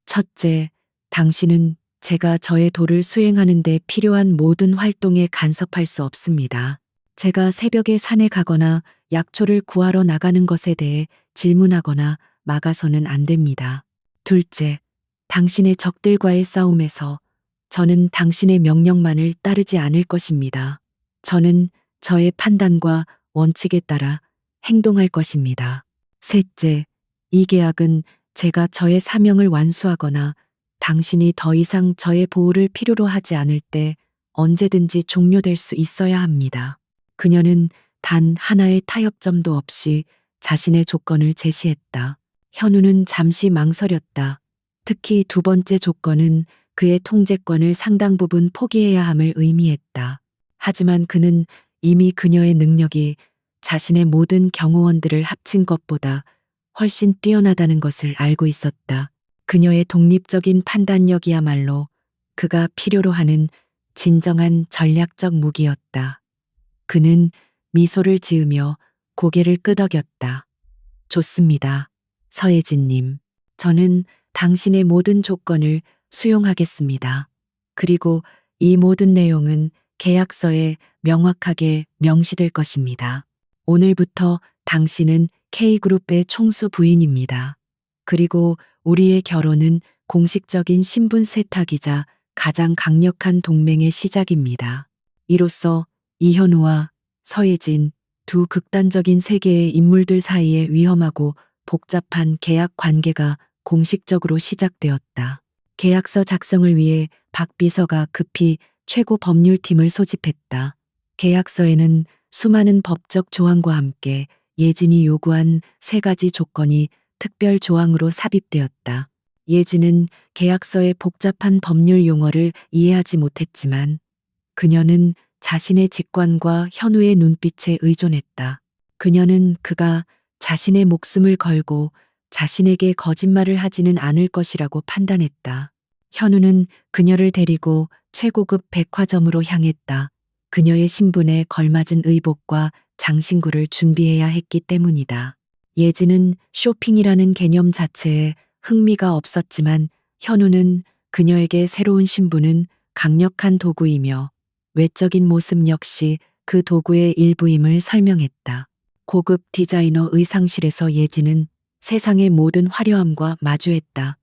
첫째, 당신은 제가 저의 도를 수행하는 데 필요한 모든 활동에 간섭할 수 없습니다. 제가 새벽에 산에 가거나 약초를 구하러 나가는 것에 대해 질문하거나 막아서는 안 됩니다. 둘째, 당신의 적들과의 싸움에서 저는 당신의 명령만을 따르지 않을 것입니다. 저는 저의 판단과 원칙에 따라 행동할 것입니다. 셋째, 이 계약은 제가 저의 사명을 완수하거나 당신이 더 이상 저의 보호를 필요로 하지 않을 때 언제든지 종료될 수 있어야 합니다. 그녀는 단 하나의 타협점도 없이 자신의 조건을 제시했다. 현우는 잠시 망설였다. 특히 두 번째 조건은 그의 통제권을 상당 부분 포기해야 함을 의미했다. 하지만 그는 이미 그녀의 능력이 자신의 모든 경호원들을 합친 것보다 훨씬 뛰어나다는 것을 알고 있었다. 그녀의 독립적인 판단력이야말로 그가 필요로 하는 진정한 전략적 무기였다. 그는 미소를 지으며 고개를 끄덕였다. 좋습니다. 서예진님. 저는 당신의 모든 조건을 수용하겠습니다. 그리고 이 모든 내용은 계약서에 명확하게 명시될 것입니다. 오늘부터 당신은 K그룹의 총수 부인입니다. 그리고 우리의 결혼은 공식적인 신분 세탁이자 가장 강력한 동맹의 시작입니다. 이로써 이현우와 서예진 두 극단적인 세계의 인물들 사이의 위험하고 복잡한 계약 관계가 공식적으로 시작되었다. 계약서 작성을 위해 박 비서가 급히 최고 법률팀을 소집했다. 계약서에는 수많은 법적 조항과 함께 예진이 요구한 3가지 조건이 특별 조항으로 삽입되었다. 예진은 계약서의 복잡한 법률 용어를 이해하지 못했지만 그녀는 자신의 직관과 현우의 눈빛에 의존했다. 그녀는 그가 자신의 목숨을 걸고 자신에게 거짓말을 하지는 않을 것이라고 판단했다. 현우는 그녀를 데리고 최고급 백화점으로 향했다. 그녀의 신분에 걸맞은 의복과 장신구를 준비해야 했기 때문이다. 예지는 쇼핑이라는 개념 자체에 흥미가 없었지만 현우는 그녀에게 새로운 신부는 강력한 도구이며 외적인 모습 역시 그 도구의 일부임을 설명했다. 고급 디자이너 의상실에서 예지는 세상의 모든 화려함과 마주했다.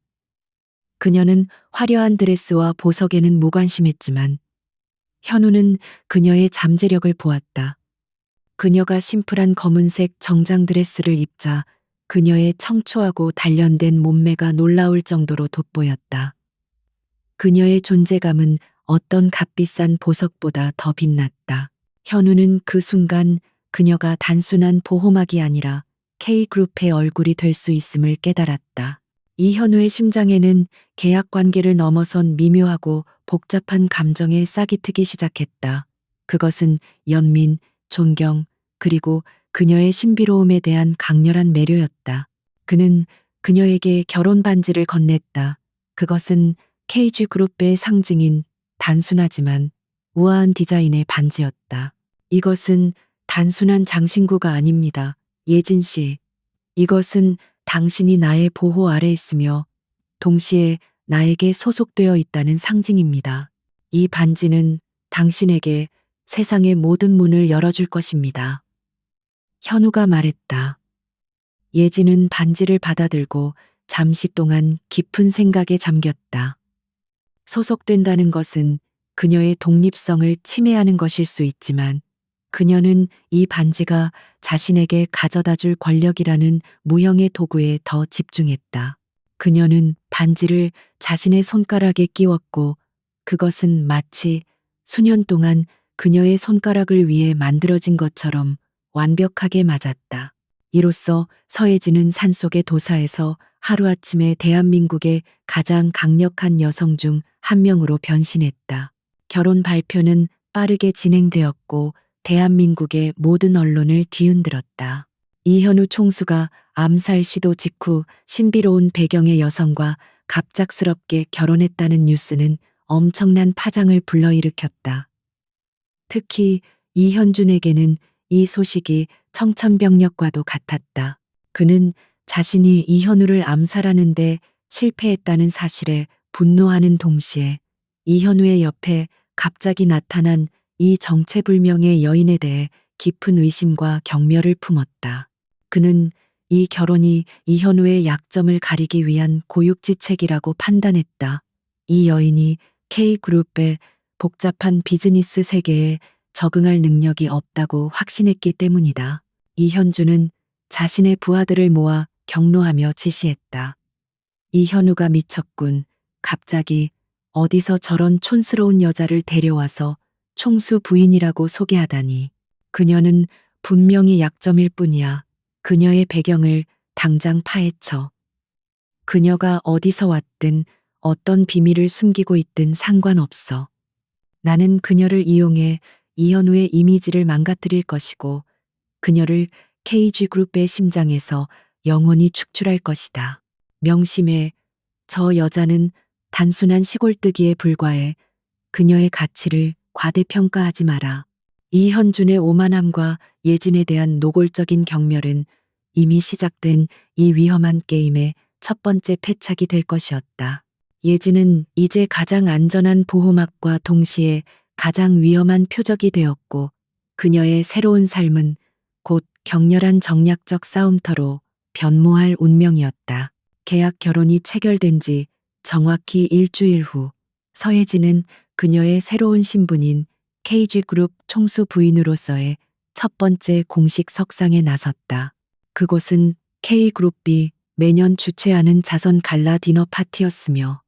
그녀는 화려한 드레스와 보석에는 무관심했지만 현우는 그녀의 잠재력을 보았다. 그녀가 심플한 검은색 정장 드레스를 입자 그녀의 청초하고 단련된 몸매가 놀라울 정도로 돋보였다. 그녀의 존재감은 어떤 값비싼 보석보다 더 빛났다. 현우는 그 순간 그녀가 단순한 보호막이 아니라 K그룹의 얼굴이 될 수 있음을 깨달았다. 이현우의 심장에는 계약 관계를 넘어선 미묘하고 복잡한 감정에 싹이 트기 시작했다. 그것은 연민, 존경, 그리고 그녀의 신비로움에 대한 강렬한 매료였다. 그는 그녀에게 결혼 반지를 건넸다. 그것은 KG그룹의 상징인 단순하지만 우아한 디자인의 반지였다. 이것은 단순한 장신구가 아닙니다. 예진 씨. 이것은 당신이 나의 보호 아래 있으며 동시에 나에게 소속되어 있다는 상징입니다. 이 반지는 당신에게 세상의 모든 문을 열어줄 것입니다. 현우가 말했다. 예진은 반지를 받아들고 잠시 동안 깊은 생각에 잠겼다. 소속된다는 것은 그녀의 독립성을 침해하는 것일 수 있지만 그녀는 이 반지가 자신에게 가져다 줄 권력이라는 무형의 도구에 더 집중했다. 그녀는 반지를 자신의 손가락에 끼웠고 그것은 마치 수년 동안 그녀의 손가락을 위해 만들어진 것처럼 완벽하게 맞았다. 이로써 서예진은 산속의 도사에서 하루아침에 대한민국의 가장 강력한 여성 중 한 명으로 변신했다. 결혼 발표는 빠르게 진행되었고 대한민국의 모든 언론을 뒤흔들었다. 이현우 총수가 암살 시도 직후 신비로운 배경의 여성과 갑작스럽게 결혼했다는 뉴스는 엄청난 파장을 불러일으켰다. 특히 이현준에게는 이 소식이 청천벽력과도 같았다. 그는 자신이 이현우를 암살하는데 실패했다는 사실에 분노하는 동시에 이현우의 옆에 갑자기 나타난 이 정체불명의 여인에 대해 깊은 의심과 경멸을 품었다. 그는 이 결혼이 이현우의 약점을 가리기 위한 고육지책이라고 판단했다. 이 여인이 K그룹의 복잡한 비즈니스 세계에 적응할 능력이 없다고 확신했기 때문이다. 이현주는 자신의 부하들을 모아 격노하며 지시했다. 이현우가 미쳤군. 갑자기 어디서 저런 촌스러운 여자를 데려와서 총수 부인이라고 소개하다니. 그녀는 분명히 약점일 뿐이야. 그녀의 배경을 당장 파헤쳐. 그녀가 어디서 왔든 어떤 비밀을 숨기고 있든 상관없어. 나는 그녀를 이용해 이현우의 이미지를 망가뜨릴 것이고 그녀를 KG그룹의 심장에서 영원히 축출할 것이다. 명심해. 저 여자는 단순한 시골뜨기에 불과해. 그녀의 가치를 과대평가하지 마라. 이현준의 오만함과 예진에 대한 노골적인 경멸은 이미 시작된 이 위험한 게임의 첫 번째 패착이 될 것이었다. 예진은 이제 가장 안전한 보호막과 동시에 가장 위험한 표적이 되었고 그녀의 새로운 삶은 곧 격렬한 정략적 싸움터로 변모할 운명이었다. 계약 결혼이 체결된 지 정확히 일주일 후 서예진은 그녀의 새로운 신분인 KG그룹 총수 부인으로서의 첫 번째 공식 석상에 나섰다. 그곳은 K그룹이 매년 주최하는 자선 갈라 디너 파티였으며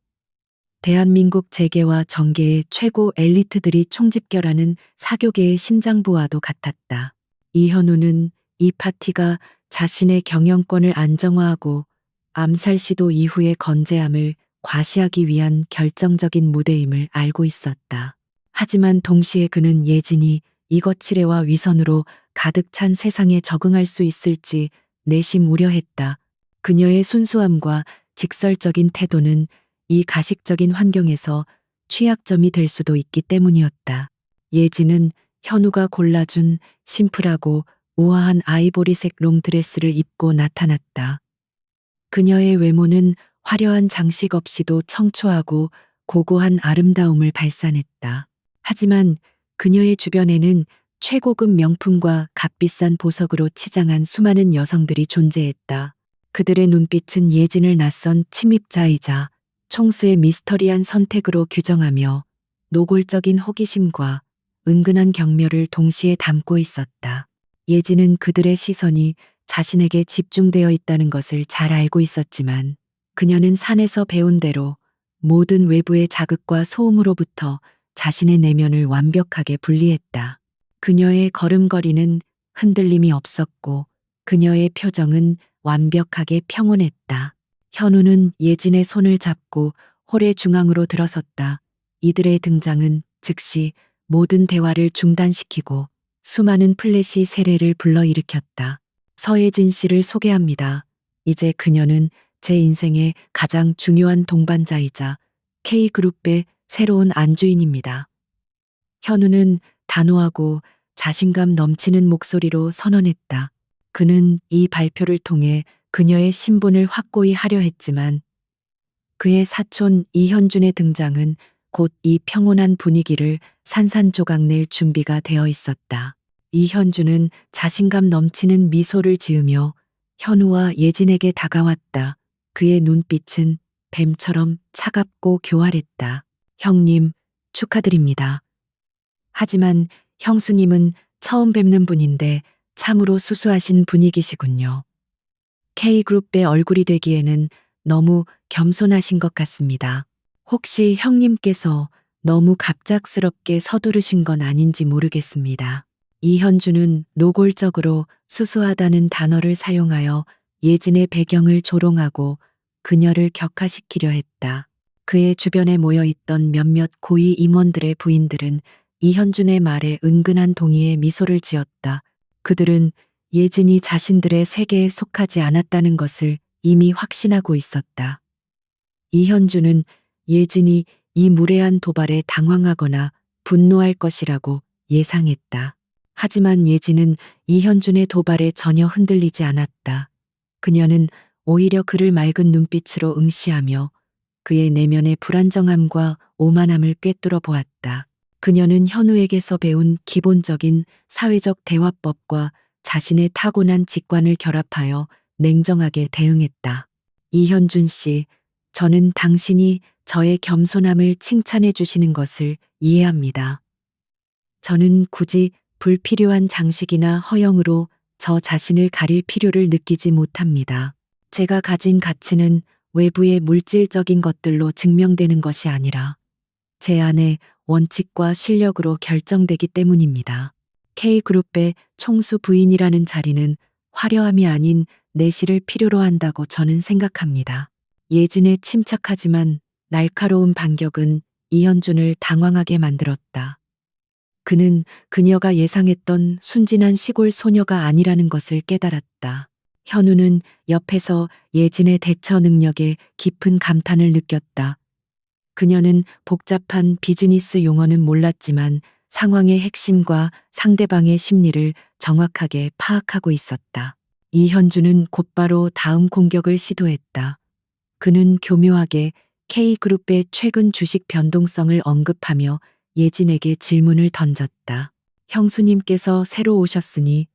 대한민국 재계와 정계의 최고 엘리트들이 총집결하는 사교계의 심장부와도 같았다. 이현우는 이 파티가 자신의 경영권을 안정화하고 암살 시도 이후의 건재함을 과시하기 위한 결정적인 무대임을 알고 있었다. 하지만 동시에 그는 예진이 이거치레와 위선으로 가득 찬 세상에 적응할 수 있을지 내심 우려했다. 그녀의 순수함과 직설적인 태도는 이 가식적인 환경에서 취약점이 될 수도 있기 때문이었다. 예진은 현우가 골라준 심플하고 우아한 아이보리색 롱드레스를 입고 나타났다. 그녀의 외모는 화려한 장식 없이도 청초하고 고고한 아름다움을 발산했다. 하지만 그녀의 주변에는 최고급 명품과 값비싼 보석으로 치장한 수많은 여성들이 존재했다. 그들의 눈빛은 예진을 낯선 침입자이자 총수의 미스터리한 선택으로 규정하며 노골적인 호기심과 은근한 경멸을 동시에 담고 있었다. 예진은 그들의 시선이 자신에게 집중되어 있다는 것을 잘 알고 있었지만 그녀는 산에서 배운 대로 모든 외부의 자극과 소음으로부터 자신의 내면을 완벽하게 분리했다. 그녀의 걸음걸이는 흔들림이 없었고 그녀의 표정은 완벽하게 평온했다. 현우는 예진의 손을 잡고 홀의 중앙으로 들어섰다. 이들의 등장은 즉시 모든 대화를 중단시키고 수많은 플래시 세례를 불러일으켰다. 서예진 씨를 소개합니다. 이제 그녀는 제 인생의 가장 중요한 동반자이자 K그룹의 새로운 안주인입니다. 현우는 단호하고 자신감 넘치는 목소리로 선언했다. 그는 이 발표를 통해 그녀의 신분을 확고히 하려 했지만 그의 사촌 이현준의 등장은 곧 이 평온한 분위기를 산산조각낼 준비가 되어 있었다. 이현준은 자신감 넘치는 미소를 지으며 현우와 예진에게 다가왔다. 그의 눈빛은 뱀처럼 차갑고 교활했다. 형님, 축하드립니다. 하지만 형수님은 처음 뵙는 분인데 참으로 수수하신 분위기시군요. K그룹의 얼굴이 되기에는 너무 겸손하신 것 같습니다. 혹시 형님께서 너무 갑작스럽게 서두르신 건 아닌지 모르겠습니다. 이현주는 노골적으로 수수하다는 단어를 사용하여 예진의 배경을 조롱하고 그녀를 격화시키려 했다. 그의 주변에 모여있던 몇몇 고위 임원들의 부인들은 이현준의 말에 은근한 동의의 미소를 지었다. 그들은 예진이 자신들의 세계에 속하지 않았다는 것을 이미 확신하고 있었다. 이현준은 예진이 이 무례한 도발에 당황하거나 분노할 것이라고 예상했다. 하지만 예진은 이현준의 도발에 전혀 흔들리지 않았다. 그녀는 오히려 그를 맑은 눈빛으로 응시하며 그의 내면의 불안정함과 오만함을 꿰뚫어 보았다. 그녀는 현우에게서 배운 기본적인 사회적 대화법과 자신의 타고난 직관을 결합하여 냉정하게 대응했다. 이현준 씨, 저는 당신이 저의 겸손함을 칭찬해 주시는 것을 이해합니다. 저는 굳이 불필요한 장식이나 허영으로 저 자신을 가릴 필요를 느끼지 못합니다. 제가 가진 가치는 외부의 물질적인 것들로 증명되는 것이 아니라 제 안의 원칙과 실력으로 결정되기 때문입니다. K그룹의 총수 부인이라는 자리는 화려함이 아닌 내실을 필요로 한다고 저는 생각합니다. 예진의 침착하지만 날카로운 반격은 이현준을 당황하게 만들었다. 그는 그녀가 예상했던 순진한 시골 소녀가 아니라는 것을 깨달았다. 현우는 옆에서 예진의 대처 능력에 깊은 감탄을 느꼈다. 그녀는 복잡한 비즈니스 용어는 몰랐지만 상황의 핵심과 상대방의 심리를 정확하게 파악하고 있었다. 이현주는 곧바로 다음 공격을 시도했다. 그는 교묘하게 K그룹의 최근 주식 변동성을 언급하며 예진에게 질문을 던졌다. 형수님께서 새로 오셨으니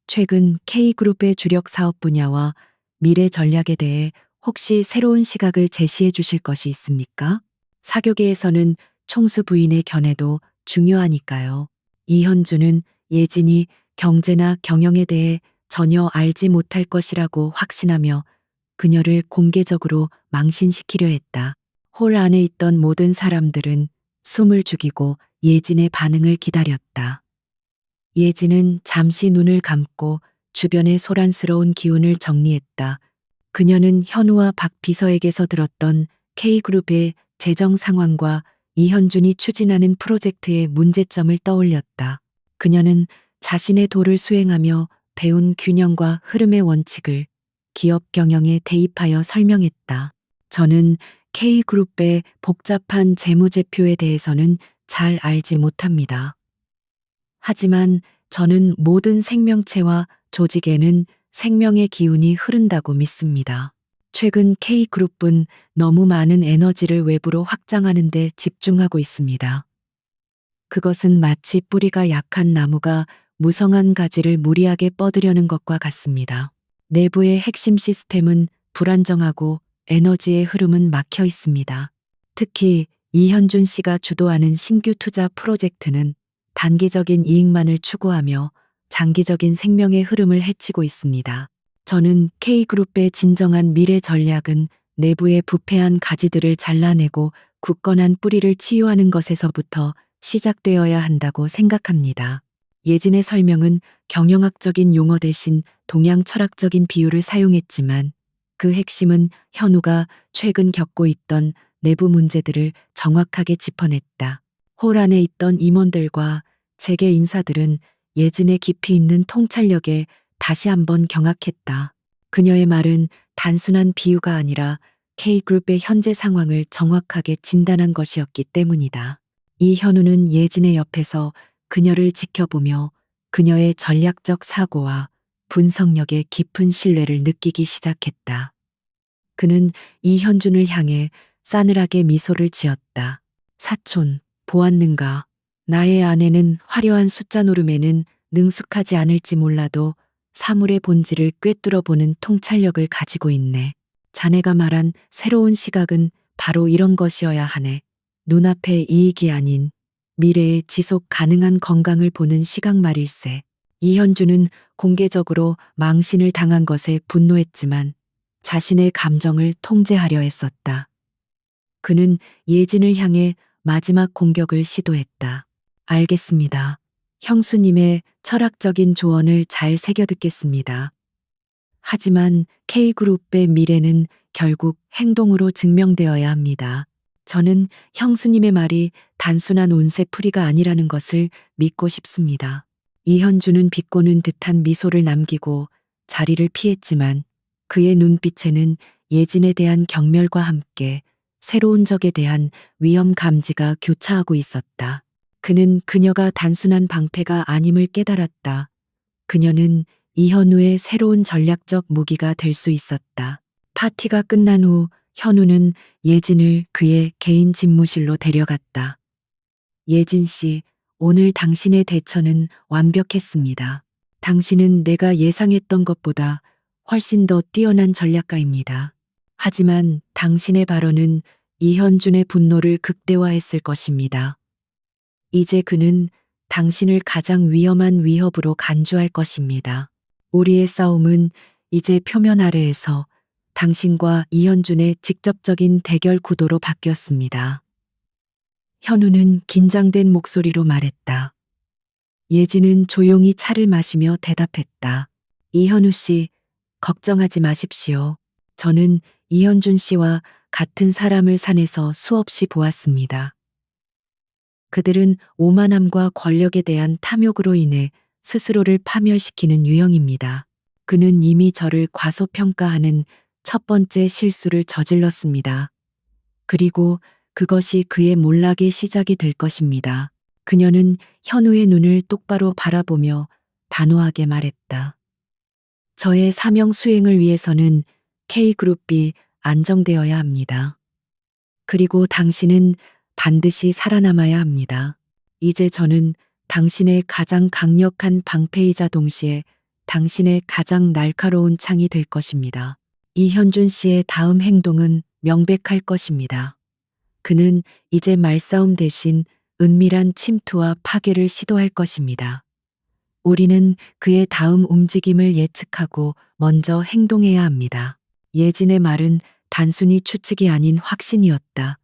최근 K그룹의 주력 사업 분야와 미래 전략에 대해 혹시 새로운 시각을 제시해 주실 것이 있습니까? 사교계에서는 총수 부인의 견해도 중요하니까요. 이현주는 예진이 경제나 경영에 대해 전혀 알지 못할 것이라고 확신하며 그녀를 공개적으로 망신시키려 했다. 홀 안에 있던 모든 사람들은 숨을 죽이고 예진의 반응을 기다렸다. 예진은 잠시 눈을 감고 주변의 소란스러운 기운을 정리했다. 그녀는 현우와 박 비서에게서 들었던 K그룹의 재정 상황과 이현준이 추진하는 프로젝트의 문제점을 떠올렸다. 그녀는 자신의 도를 수행하며 배운 균형과 흐름의 원칙을 기업 경영에 대입하여 설명했다. 저는 K그룹의 복잡한 재무제표에 대해서는 잘 알지 못합니다. 하지만 저는 모든 생명체와 조직에는 생명의 기운이 흐른다고 믿습니다. 최근 K그룹은 너무 많은 에너지를 외부로 확장하는 데 집중하고 있습니다. 그것은 마치 뿌리가 약한 나무가 무성한 가지를 무리하게 뻗으려는 것과 같습니다. 내부의 핵심 시스템은 불안정하고 에너지의 흐름은 막혀 있습니다. 특히 이현준 씨가 주도하는 신규 투자 프로젝트는 단기적인 이익만을 추구하며 장기적인 생명의 흐름을 해치고 있습니다. 저는 K그룹의 진정한 미래 전략은 내부의 부패한 가지들을 잘라내고 굳건한 뿌리를 치유하는 것에서부터 시작되어야 한다고 생각합니다. 예진의 설명은 경영학적인 용어 대신 동양 철학적인 비유를 사용했지만 그 핵심은 현우가 최근 겪고 있던 내부 문제들을 정확하게 짚어냈다. 홀 안에 있던 임원들과 재계 인사들은 예진의 깊이 있는 통찰력에 다시 한번 경악했다. 그녀의 말은 단순한 비유가 아니라 K그룹의 현재 상황을 정확하게 진단한 것이었기 때문이다. 이현우는 예진의 옆에서 그녀를 지켜보며 그녀의 전략적 사고와 분석력에 깊은 신뢰를 느끼기 시작했다. 그는 이현준을 향해 싸늘하게 미소를 지었다. 사촌, 보았는가? 나의 아내는 화려한 숫자 노름에는 능숙하지 않을지 몰라도 사물의 본질을 꿰뚫어 보는 통찰력을 가지고 있네. 자네가 말한 새로운 시각은 바로 이런 것이어야 하네. 눈앞의 이익이 아닌 미래의 지속 가능한 건강을 보는 시각 말일세. 이현주는 공개적으로 망신을 당한 것에 분노했지만 자신의 감정을 통제하려 했었다. 그는 예진을 향해 마지막 공격을 시도했다. 알겠습니다. 형수님의 철학적인 조언을 잘 새겨 듣겠습니다. 하지만 K그룹의 미래는 결국 행동으로 증명되어야 합니다. 저는 형수님의 말이 단순한 운세풀이가 아니라는 것을 믿고 싶습니다. 이현주는 비꼬는 듯한 미소를 남기고 자리를 피했지만 그의 눈빛에는 예진에 대한 경멸과 함께 새로운 적에 대한 위험 감지가 교차하고 있었다. 그는 그녀가 단순한 방패가 아님을 깨달았다. 그녀는 이현우의 새로운 전략적 무기가 될 수 있었다. 파티가 끝난 후 현우는 예진을 그의 개인 집무실로 데려갔다. 예진 씨, 오늘 당신의 대처는 완벽했습니다. 당신은 내가 예상했던 것보다 훨씬 더 뛰어난 전략가입니다. 하지만 당신의 발언은 이현준의 분노를 극대화했을 것입니다. 이제 그는 당신을 가장 위험한 위협으로 간주할 것입니다. 우리의 싸움은 이제 표면 아래에서 당신과 이현준의 직접적인 대결 구도로 바뀌었습니다. 현우는 긴장된 목소리로 말했다. 예진은 조용히 차를 마시며 대답했다. 이현우 씨, 걱정하지 마십시오. 저는 이현준 씨와 같은 사람을 산에서 수없이 보았습니다. 그들은 오만함과 권력에 대한 탐욕으로 인해 스스로를 파멸시키는 유형입니다. 그는 이미 저를 과소평가하는 첫 번째 실수를 저질렀습니다. 그리고 그것이 그의 몰락의 시작이 될 것입니다. 그녀는 현우의 눈을 똑바로 바라보며 단호하게 말했다. 저의 사명 수행을 위해서는 K그룹이 안정되어야 합니다. 그리고 당신은 반드시 살아남아야 합니다. 이제 저는 당신의 가장 강력한 방패이자 동시에 당신의 가장 날카로운 창이 될 것입니다. 이현준 씨의 다음 행동은 명백할 것입니다. 그는 이제 말싸움 대신 은밀한 침투와 파괴를 시도할 것입니다. 우리는 그의 다음 움직임을 예측하고 먼저 행동해야 합니다. 예진의 말은 단순히 추측이 아닌 확신이었다.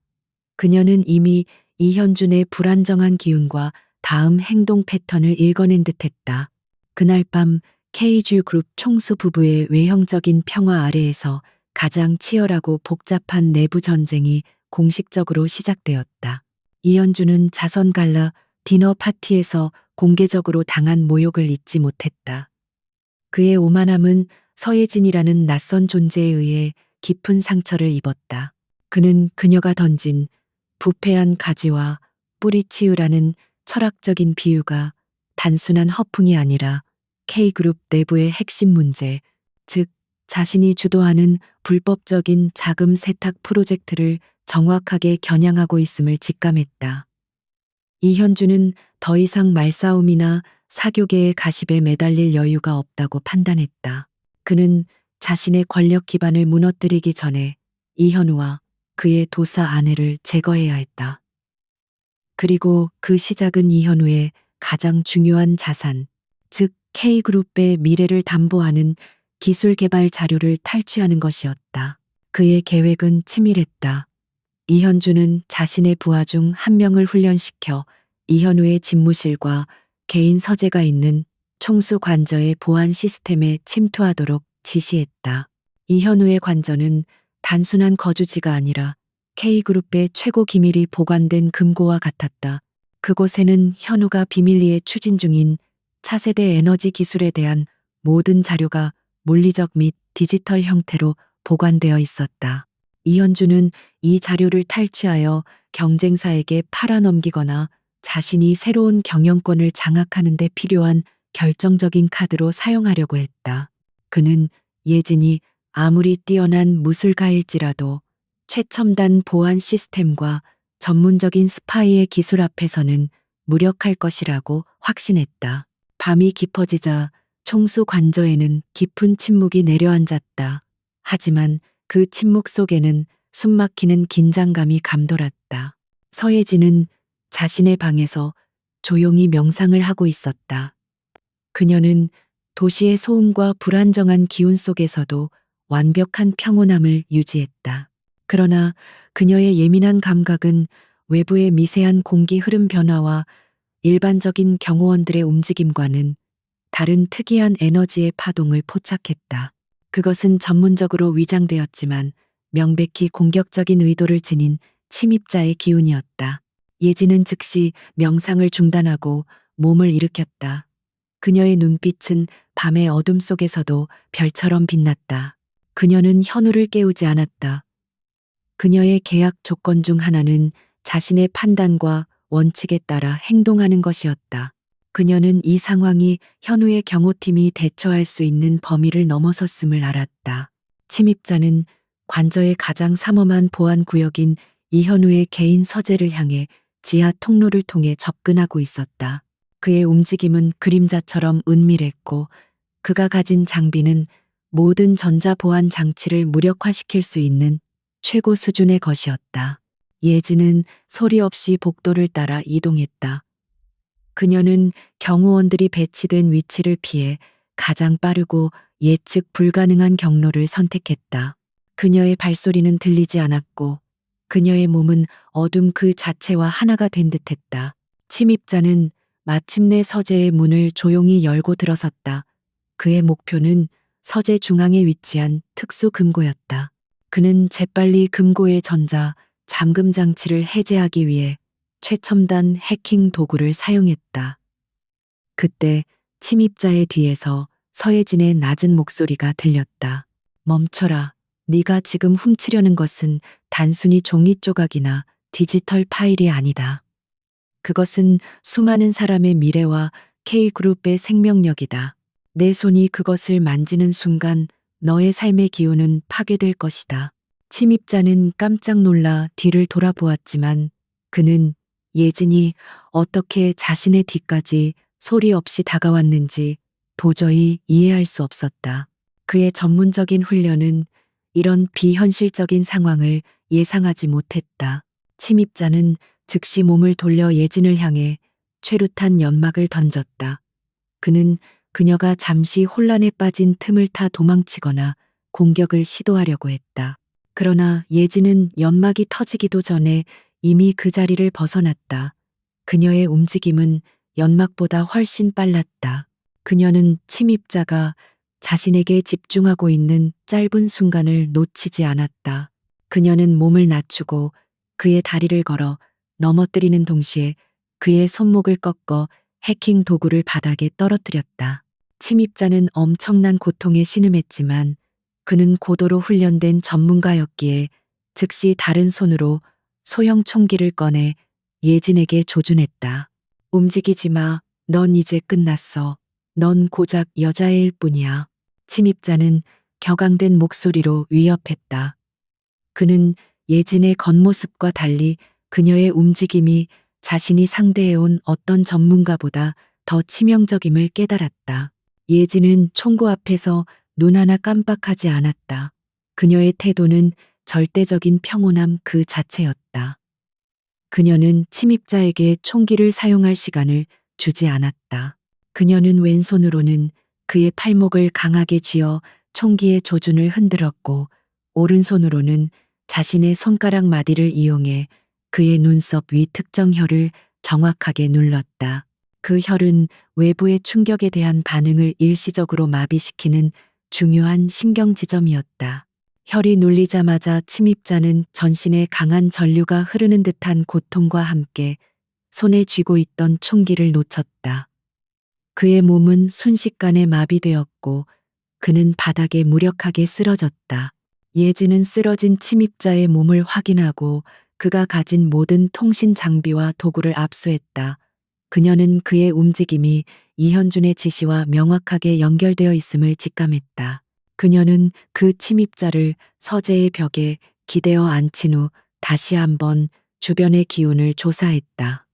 그녀는 이미 이현준의 불안정한 기운과 다음 행동 패턴을 읽어낸 듯했다. 그날 밤 KG 그룹 총수 부부의 외형적인 평화 아래에서 가장 치열하고 복잡한 내부 전쟁이 공식적으로 시작되었다. 이현준은 자선 갈라 디너 파티에서 공개적으로 당한 모욕을 잊지 못했다. 그의 오만함은 서예진이라는 낯선 존재에 의해 깊은 상처를 입었다. 그는 그녀가 던진 부패한 가지와 뿌리치유라는 철학적인 비유가 단순한 허풍이 아니라 K그룹 내부의 핵심 문제, 즉 자신이 주도하는 불법적인 자금 세탁 프로젝트를 정확하게 겨냥하고 있음을 직감했다. 이현주는 더 이상 말싸움이나 사교계의 가십에 매달릴 여유가 없다고 판단했다. 그는 자신의 권력 기반을 무너뜨리기 전에 이현우와 그의 도사 아내를 제거해야 했다. 그리고 그 시작은 이현우의 가장 중요한 자산, 즉 K그룹의 미래를 담보하는 기술 개발 자료를 탈취하는 것이었다. 그의 계획은 치밀했다. 이현주는 자신의 부하 중 한 명을 훈련시켜 이현우의 집무실과 개인 서재가 있는 총수 관저의 보안 시스템에 침투하도록 지시했다. 이현우의 관저는 단순한 거주지가 아니라 K그룹의 최고 기밀이 보관된 금고와 같았다. 그곳에는 현우가 비밀리에 추진 중인 차세대 에너지 기술에 대한 모든 자료가 물리적 및 디지털 형태로 보관되어 있었다. 이현주는 이 자료를 탈취하여 경쟁사에게 팔아넘기거나 자신이 새로운 경영권을 장악하는 데 필요한 결정적인 카드로 사용하려고 했다. 그는 예진이 아무리 뛰어난 무술가일지라도 최첨단 보안 시스템과 전문적인 스파이의 기술 앞에서는 무력할 것이라고 확신했다. 밤이 깊어지자 총수 관저에는 깊은 침묵이 내려앉았다. 하지만 그 침묵 속에는 숨막히는 긴장감이 감돌았다. 서예진은 자신의 방에서 조용히 명상을 하고 있었다. 그녀는 도시의 소음과 불안정한 기운 속에서도 완벽한 평온함을 유지했다. 그러나 그녀의 예민한 감각은 외부의 미세한 공기 흐름 변화와 일반적인 경호원들의 움직임과는 다른 특이한 에너지의 파동을 포착했다. 그것은 전문적으로 위장되었지만 명백히 공격적인 의도를 지닌 침입자의 기운이었다. 예진은 즉시 명상을 중단하고 몸을 일으켰다. 그녀의 눈빛은 밤의 어둠 속에서도 별처럼 빛났다. 그녀는 현우를 깨우지 않았다. 그녀의 계약 조건 중 하나는 자신의 판단과 원칙에 따라 행동하는 것이었다. 그녀는 이 상황이 현우의 경호팀이 대처할 수 있는 범위를 넘어섰음을 알았다. 침입자는 관저의 가장 삼엄한 보안 구역인 이현우의 개인 서재를 향해 지하 통로를 통해 접근하고 있었다. 그의 움직임은 그림자처럼 은밀했고 그가 가진 장비는 모든 전자보안 장치를 무력화시킬 수 있는 최고 수준의 것이었다. 예진은 소리 없이 복도를 따라 이동했다. 그녀는 경호원들이 배치된 위치를 피해 가장 빠르고 예측 불가능한 경로를 선택했다. 그녀의 발소리는 들리지 않았고 그녀의 몸은 어둠 그 자체와 하나가 된 듯했다. 침입자는 마침내 서재의 문을 조용히 열고 들어섰다. 그의 목표는 서재 중앙에 위치한 특수 금고였다. 그는 재빨리 금고의 전자, 잠금 장치를 해제하기 위해 최첨단 해킹 도구를 사용했다. 그때 침입자의 뒤에서 서예진의 낮은 목소리가 들렸다. 멈춰라. 네가 지금 훔치려는 것은 단순히 종이 조각이나 디지털 파일이 아니다. 그것은 수많은 사람의 미래와 K그룹의 생명력이다. 내 손이 그것을 만지는 순간 너의 삶의 기운은 파괴될 것이다. 침입자는 깜짝 놀라 뒤를 돌아보았지만 그는 예진이 어떻게 자신의 뒤까지 소리 없이 다가왔는지 도저히 이해할 수 없었다. 그의 전문적인 훈련은 이런 비현실적인 상황을 예상하지 못했다. 침입자는 즉시 몸을 돌려 예진을 향해 최루탄 연막을 던졌다. 그는 그녀가 잠시 혼란에 빠진 틈을 타 도망치거나 공격을 시도하려고 했다. 그러나 예진은 연막이 터지기도 전에 이미 그 자리를 벗어났다. 그녀의 움직임은 연막보다 훨씬 빨랐다. 그녀는 침입자가 자신에게 집중하고 있는 짧은 순간을 놓치지 않았다. 그녀는 몸을 낮추고 그의 다리를 걸어 넘어뜨리는 동시에 그의 손목을 꺾어 해킹 도구를 바닥에 떨어뜨렸다. 침입자는 엄청난 고통에 신음했지만 그는 고도로 훈련된 전문가였기에 즉시 다른 손으로 소형 총기를 꺼내 예진에게 조준했다. 움직이지 마. 넌 이제 끝났어. 넌 고작 여자애일 뿐이야. 침입자는 격앙된 목소리로 위협했다. 그는 예진의 겉모습과 달리 그녀의 움직임이 자신이 상대해온 어떤 전문가보다 더 치명적임을 깨달았다. 예진은 총구 앞에서 눈 하나 깜빡하지 않았다. 그녀의 태도는 절대적인 평온함 그 자체였다. 그녀는 침입자에게 총기를 사용할 시간을 주지 않았다. 그녀는 왼손으로는 그의 팔목을 강하게 쥐어 총기의 조준을 흔들었고, 오른손으로는 자신의 손가락 마디를 이용해 그의 눈썹 위 특정 혀를 정확하게 눌렀다. 그 혈은 외부의 충격에 대한 반응을 일시적으로 마비시키는 중요한 신경 지점이었다. 혈이 눌리자마자 침입자는 전신에 강한 전류가 흐르는 듯한 고통과 함께 손에 쥐고 있던 총기를 놓쳤다. 그의 몸은 순식간에 마비되었고 그는 바닥에 무력하게 쓰러졌다. 예진은 쓰러진 침입자의 몸을 확인하고 그가 가진 모든 통신 장비와 도구를 압수했다. 그녀는 그의 움직임이 이현준의 지시와 명확하게 연결되어 있음을 직감했다. 그녀는 그 침입자를 서재의 벽에 기대어 앉힌 후 다시 한번 주변의 기운을 조사했다.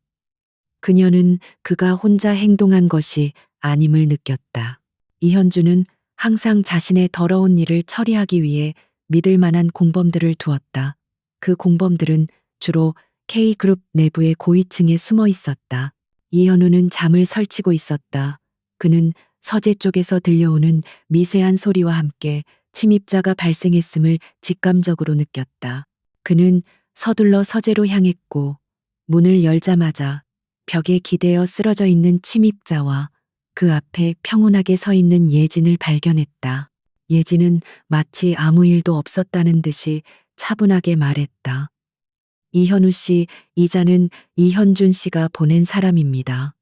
그녀는 그가 혼자 행동한 것이 아님을 느꼈다. 이현주는 항상 자신의 더러운 일을 처리하기 위해 믿을 만한 공범들을 두었다. 그 공범들은 주로 K그룹 내부의 고위층에 숨어 있었다. 이현우는 잠을 설치고 있었다. 그는 서재 쪽에서 들려오는 미세한 소리와 함께 침입자가 발생했음을 직감적으로 느꼈다. 그는 서둘러 서재로 향했고 문을 열자마자 벽에 기대어 쓰러져 있는 침입자와 그 앞에 평온하게 서 있는 예진을 발견했다. 예진은 마치 아무 일도 없었다는 듯이 차분하게 말했다. 이현우 씨, 이자는 이현준 씨가 보낸 사람입니다.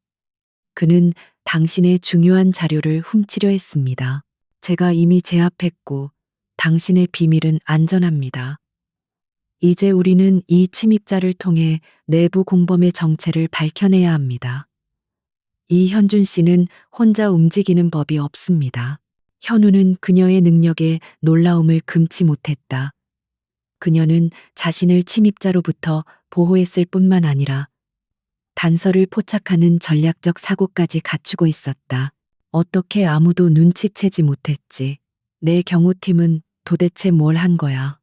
그는 당신의 중요한 자료를 훔치려 했습니다. 제가 이미 제압했고 당신의 비밀은 안전합니다. 이제 우리는 이 침입자를 통해 내부 공범의 정체를 밝혀내야 합니다. 이현준 씨는 혼자 움직이는 법이 없습니다. 현우는 그녀의 능력에 놀라움을 금치 못했다. 그녀는 자신을 침입자로부터 보호했을 뿐만 아니라 단서를 포착하는 전략적 사고까지 갖추고 있었다. 어떻게 아무도 눈치채지 못했지. 내 경호팀은 도대체 뭘 한 거야.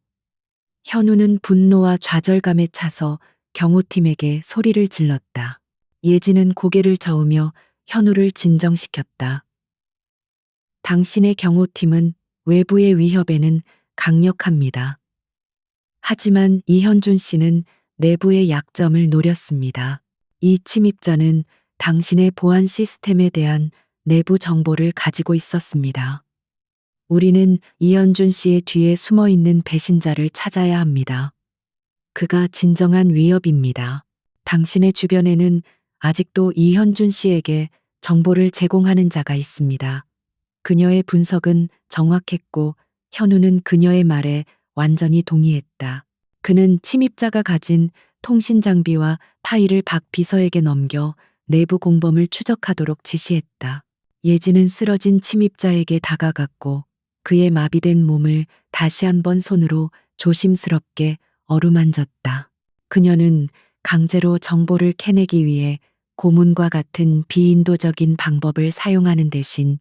현우는 분노와 좌절감에 차서 경호팀에게 소리를 질렀다. 예진은 고개를 저으며 현우를 진정시켰다. 당신의 경호팀은 외부의 위협에는 강력합니다. 하지만 이현준 씨는 내부의 약점을 노렸습니다. 이 침입자는 당신의 보안 시스템에 대한 내부 정보를 가지고 있었습니다. 우리는 이현준 씨의 뒤에 숨어 있는 배신자를 찾아야 합니다. 그가 진정한 위협입니다. 당신의 주변에는 아직도 이현준 씨에게 정보를 제공하는 자가 있습니다. 그녀의 분석은 정확했고 현우는 그녀의 말에 완전히 동의했다. 그는 침입자가 가진 통신 장비와 파일을 박 비서에게 넘겨 내부 공범을 추적하도록 지시했다. 예진은 쓰러진 침입자에게 다가갔고 그의 마비된 몸을 다시 한번 손으로 조심스럽게 어루만졌다. 그녀는 강제로 정보를 캐내기 위해 고문과 같은 비인도적인 방법을 사용하는 대신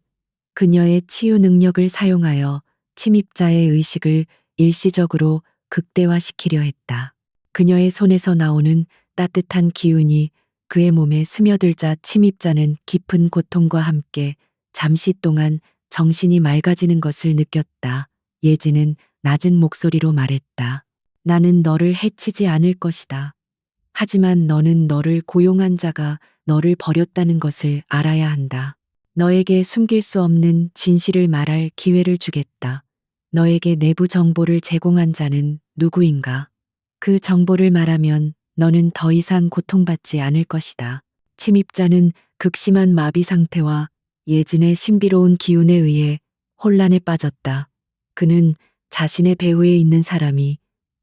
그녀의 치유 능력을 사용하여 침입자의 의식을 일시적으로 극대화시키려 했다. 그녀의 손에서 나오는 따뜻한 기운이 그의 몸에 스며들자 침입자는 깊은 고통과 함께 잠시 동안 정신이 맑아지는 것을 느꼈다. 예진은 낮은 목소리로 말했다. 나는 너를 해치지 않을 것이다. 하지만 너는 너를 고용한 자가 너를 버렸다는 것을 알아야 한다. 너에게 숨길 수 없는 진실을 말할 기회를 주겠다. 너에게 내부 정보를 제공한 자는 누구인가? 그 정보를 말하면 너는 더 이상 고통받지 않을 것이다. 침입자는 극심한 마비 상태와 예진의 신비로운 기운에 의해 혼란에 빠졌다. 그는 자신의 배후에 있는 사람이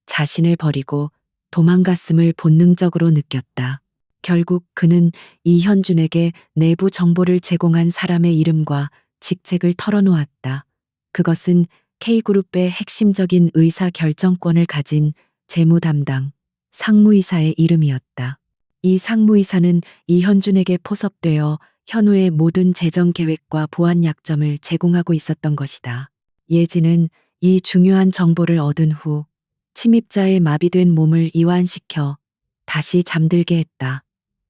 자신을 버리고 도망갔음을 본능적으로 느꼈다. 결국 그는 이현준에게 내부 정보를 제공한 사람의 이름과 직책을 털어놓았다. 그것은 K그룹의 핵심적인 의사 결정권을 가진 재무 담당 상무이사의 이름이었다. 이 상무이사는 이현준에게 포섭되어 현우의 모든 재정 계획과 보안 약점을 제공하고 있었던 것이다. 예진은 이 중요한 정보를 얻은 후 침입자의 마비된 몸을 이완시켜 다시 잠들게 했다.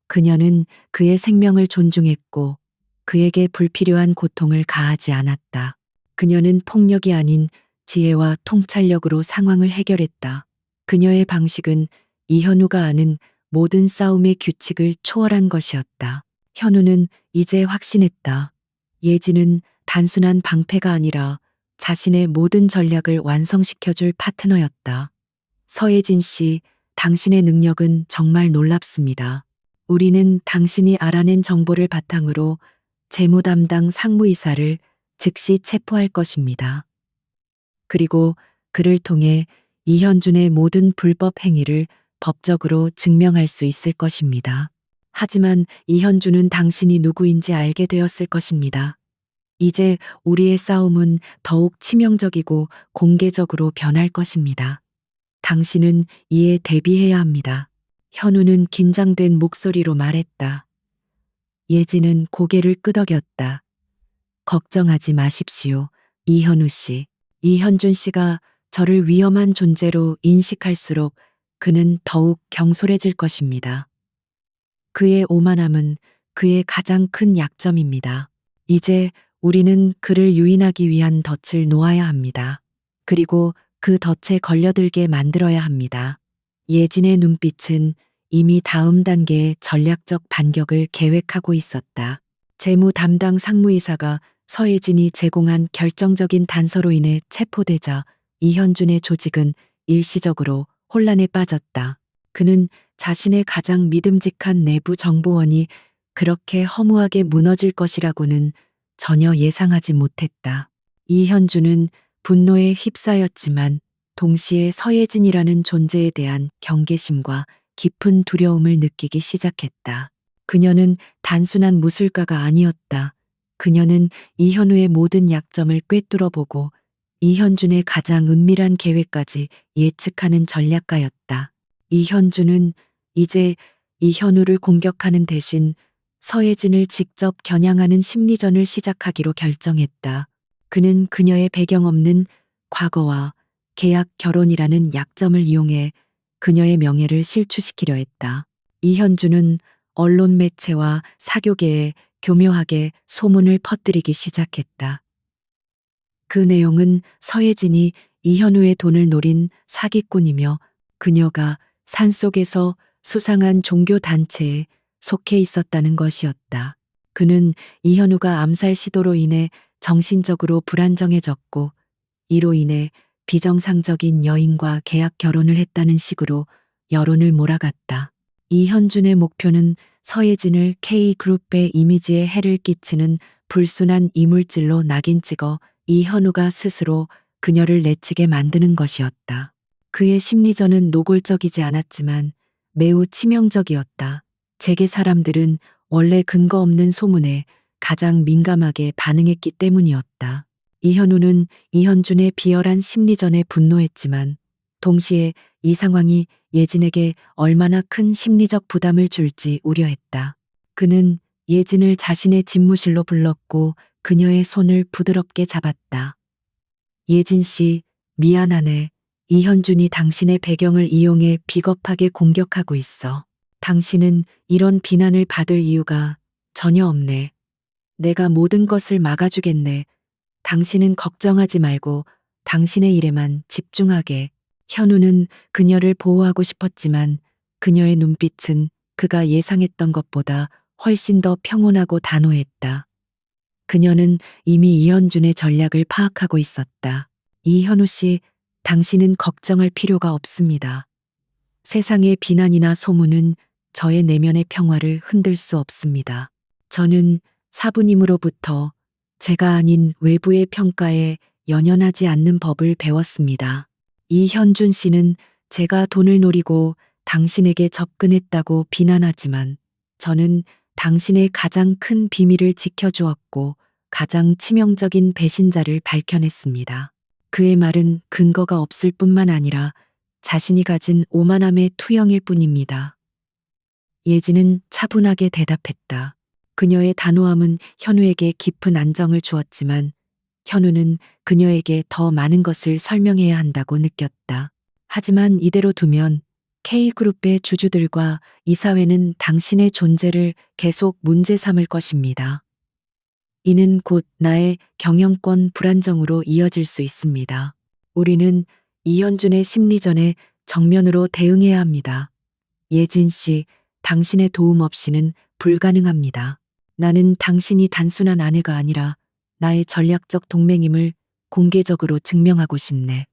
그녀는 그의 생명을 존중했고 그에게 불필요한 고통을 가하지 않았다. 그녀는 폭력이 아닌 지혜와 통찰력으로 상황을 해결했다. 그녀의 방식은 이현우가 아는 모든 싸움의 규칙을 초월한 것이었다. 현우는 이제 확신했다. 예진은 단순한 방패가 아니라 자신의 모든 전략을 완성시켜줄 파트너였다. 서예진 씨, 당신의 능력은 정말 놀랍습니다. 우리는 당신이 알아낸 정보를 바탕으로 재무 담당 상무이사를 즉시 체포할 것입니다. 그리고 그를 통해 이현준의 모든 불법 행위를 법적으로 증명할 수 있을 것입니다. 하지만 이현준은 당신이 누구인지 알게 되었을 것입니다. 이제 우리의 싸움은 더욱 치명적이고 공개적으로 변할 것입니다. 당신은 이에 대비해야 합니다. 현우는 긴장된 목소리로 말했다. 예진은 고개를 끄덕였다. 걱정하지 마십시오. 이현우 씨. 이현준 씨가 저를 위험한 존재로 인식할수록 그는 더욱 경솔해질 것입니다. 그의 오만함은 그의 가장 큰 약점입니다. 이제 우리는 그를 유인하기 위한 덫을 놓아야 합니다. 그리고 그 덫에 걸려들게 만들어야 합니다. 예진의 눈빛은 이미 다음 단계의 전략적 반격을 계획하고 있었다. 재무 담당 상무이사가 서예진이 제공한 결정적인 단서로 인해 체포되자 이현준의 조직은 일시적으로 혼란에 빠졌다. 그는 자신의 가장 믿음직한 내부 정보원이 그렇게 허무하게 무너질 것이라고는 전혀 예상하지 못했다. 이현준은 분노에 휩싸였지만 동시에 서예진이라는 존재에 대한 경계심과 깊은 두려움을 느끼기 시작했다. 그녀는 단순한 무술가가 아니었다. 그녀는 이현우의 모든 약점을 꿰뚫어보고 이현준의 가장 은밀한 계획까지 예측하는 전략가였다. 이현준은 이제 이현우를 공격하는 대신 서예진을 직접 겨냥하는 심리전을 시작하기로 결정했다. 그는 그녀의 배경 없는 과거와 계약 결혼이라는 약점을 이용해 그녀의 명예를 실추시키려 했다. 이현준은 언론 매체와 사교계에 교묘하게 소문을 퍼뜨리기 시작했다. 그 내용은 서예진이 이현우의 돈을 노린 사기꾼이며 그녀가 산속에서 수상한 종교 단체에 속해 있었다는 것이었다. 그는 이현우가 암살 시도로 인해 정신적으로 불안정해졌고 이로 인해 비정상적인 여인과 계약 결혼을 했다는 식으로 여론을 몰아갔다. 이현준의 목표는 서예진을 K그룹의 이미지에 해를 끼치는 불순한 이물질로 낙인 찍어 이현우가 스스로 그녀를 내치게 만드는 것이었다. 그의 심리전은 노골적이지 않았지만 매우 치명적이었다. 재계 사람들은 원래 근거 없는 소문에 가장 민감하게 반응했기 때문이었다. 이현우는 이현준의 비열한 심리전에 분노했지만 동시에 이 상황이 예진에게 얼마나 큰 심리적 부담을 줄지 우려했다. 그는 예진을 자신의 집무실로 불렀고 그녀의 손을 부드럽게 잡았다. 예진 씨, 미안하네. 이현준이 당신의 배경을 이용해 비겁하게 공격하고 있어. 당신은 이런 비난을 받을 이유가 전혀 없네. 내가 모든 것을 막아주겠네. 당신은 걱정하지 말고 당신의 일에만 집중하게. 현우는 그녀를 보호하고 싶었지만 그녀의 눈빛은 그가 예상했던 것보다 훨씬 더 평온하고 단호했다. 그녀는 이미 이현준의 전략을 파악하고 있었다. 이현우 씨, 당신은 걱정할 필요가 없습니다. 세상의 비난이나 소문은 저의 내면의 평화를 흔들 수 없습니다. 저는 사부님으로부터 제가 아닌 외부의 평가에 연연하지 않는 법을 배웠습니다. 이현준 씨는 제가 돈을 노리고 당신에게 접근했다고 비난하지만 저는 당신의 가장 큰 비밀을 지켜주었고 가장 치명적인 배신자를 밝혀냈습니다. 그의 말은 근거가 없을 뿐만 아니라 자신이 가진 오만함의 투영일 뿐입니다. 예진은 차분하게 대답했다. 그녀의 단호함은 현우에게 깊은 안정을 주었지만 현우는 그녀에게 더 많은 것을 설명해야 한다고 느꼈다. 하지만 이대로 두면 K그룹의 주주들과 이사회는 당신의 존재를 계속 문제 삼을 것입니다. 이는 곧 나의 경영권 불안정으로 이어질 수 있습니다. 우리는 이현준의 심리전에 정면으로 대응해야 합니다. 예진 씨, 당신의 도움 없이는 불가능합니다. 나는 당신이 단순한 아내가 아니라 나의 전략적 동맹임을 공개적으로 증명하고 싶네.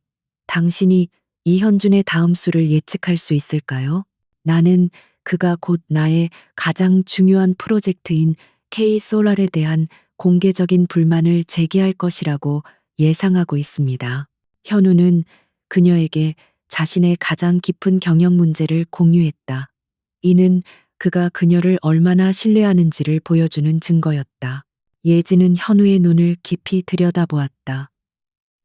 당신이 이현준의 다음 수를 예측할 수 있을까요? 나는 그가 곧 나의 가장 중요한 프로젝트인 K-솔랄에 대한 공개적인 불만을 제기할 것이라고 예상하고 있습니다. 현우는 그녀에게 자신의 가장 깊은 경영 문제를 공유했다. 이는 그가 그녀를 얼마나 신뢰하는지를 보여주는 증거였다. 예지는 현우의 눈을 깊이 들여다보았다.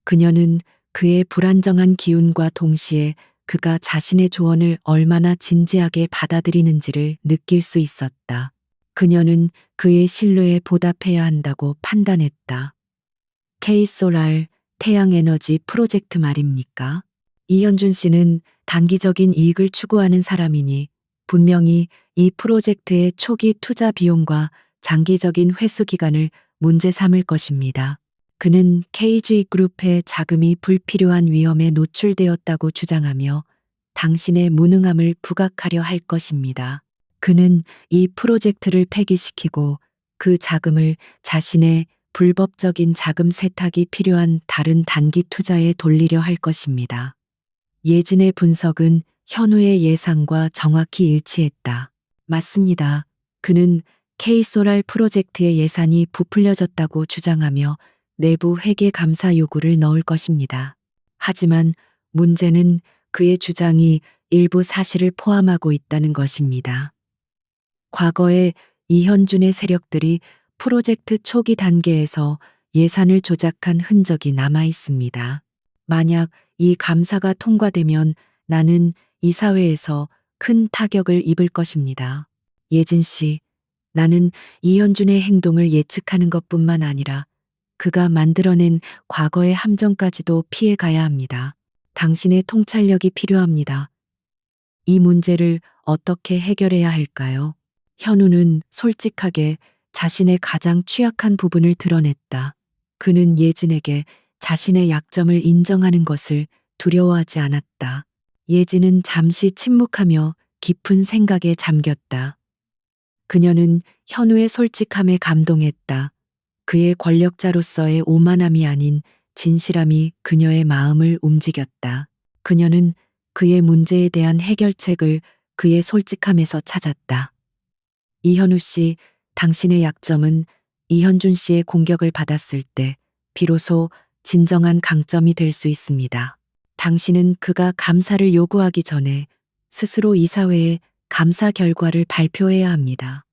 그녀는 그의 불안정한 기운과 동시에 그가 자신의 조언을 얼마나 진지하게 받아들이는지를 느낄 수 있었다. 그녀는 그의 신뢰에 보답해야 한다고 판단했다. K솔랄 태양에너지 프로젝트 말입니까? 이현준 씨는 단기적인 이익을 추구하는 사람이니 분명히 이 프로젝트의 초기 투자 비용과 장기적인 회수 기간을 문제 삼을 것입니다. 그는 KG그룹의 자금이 불필요한 위험에 노출되었다고 주장하며 당신의 무능함을 부각하려 할 것입니다. 그는 이 프로젝트를 폐기시키고 그 자금을 자신의 불법적인 자금 세탁이 필요한 다른 단기 투자에 돌리려 할 것입니다. 예진의 분석은 현우의 예상과 정확히 일치했다. 맞습니다. 그는 K솔랄 프로젝트의 예산이 부풀려졌다고 주장하며 내부 회계 감사 요구를 넣을 것입니다. 하지만 문제는 그의 주장이 일부 사실을 포함하고 있다는 것입니다. 과거에 이현준의 세력들이 프로젝트 초기 단계에서 예산을 조작한 흔적이 남아 있습니다. 만약 이 감사가 통과되면 나는 이사회에서 큰 타격을 입을 것입니다. 예진 씨, 나는 이현준의 행동을 예측하는 것뿐만 아니라 그가 만들어낸 과거의 함정까지도 피해 가야 합니다. 당신의 통찰력이 필요합니다. 이 문제를 어떻게 해결해야 할까요? 현우는 솔직하게 자신의 가장 취약한 부분을 드러냈다. 그는 예진에게 자신의 약점을 인정하는 것을 두려워하지 않았다. 예진은 잠시 침묵하며 깊은 생각에 잠겼다. 그녀는 현우의 솔직함에 감동했다. 그의 권력자로서의 오만함이 아닌 진실함이 그녀의 마음을 움직였다. 그녀는 그의 문제에 대한 해결책을 그의 솔직함에서 찾았다. 이현우 씨, 당신의 약점은 이현준 씨의 공격을 받았을 때 비로소 진정한 강점이 될 수 있습니다. 당신은 그가 감사를 요구하기 전에 스스로 이사회에 감사 결과를 발표해야 합니다.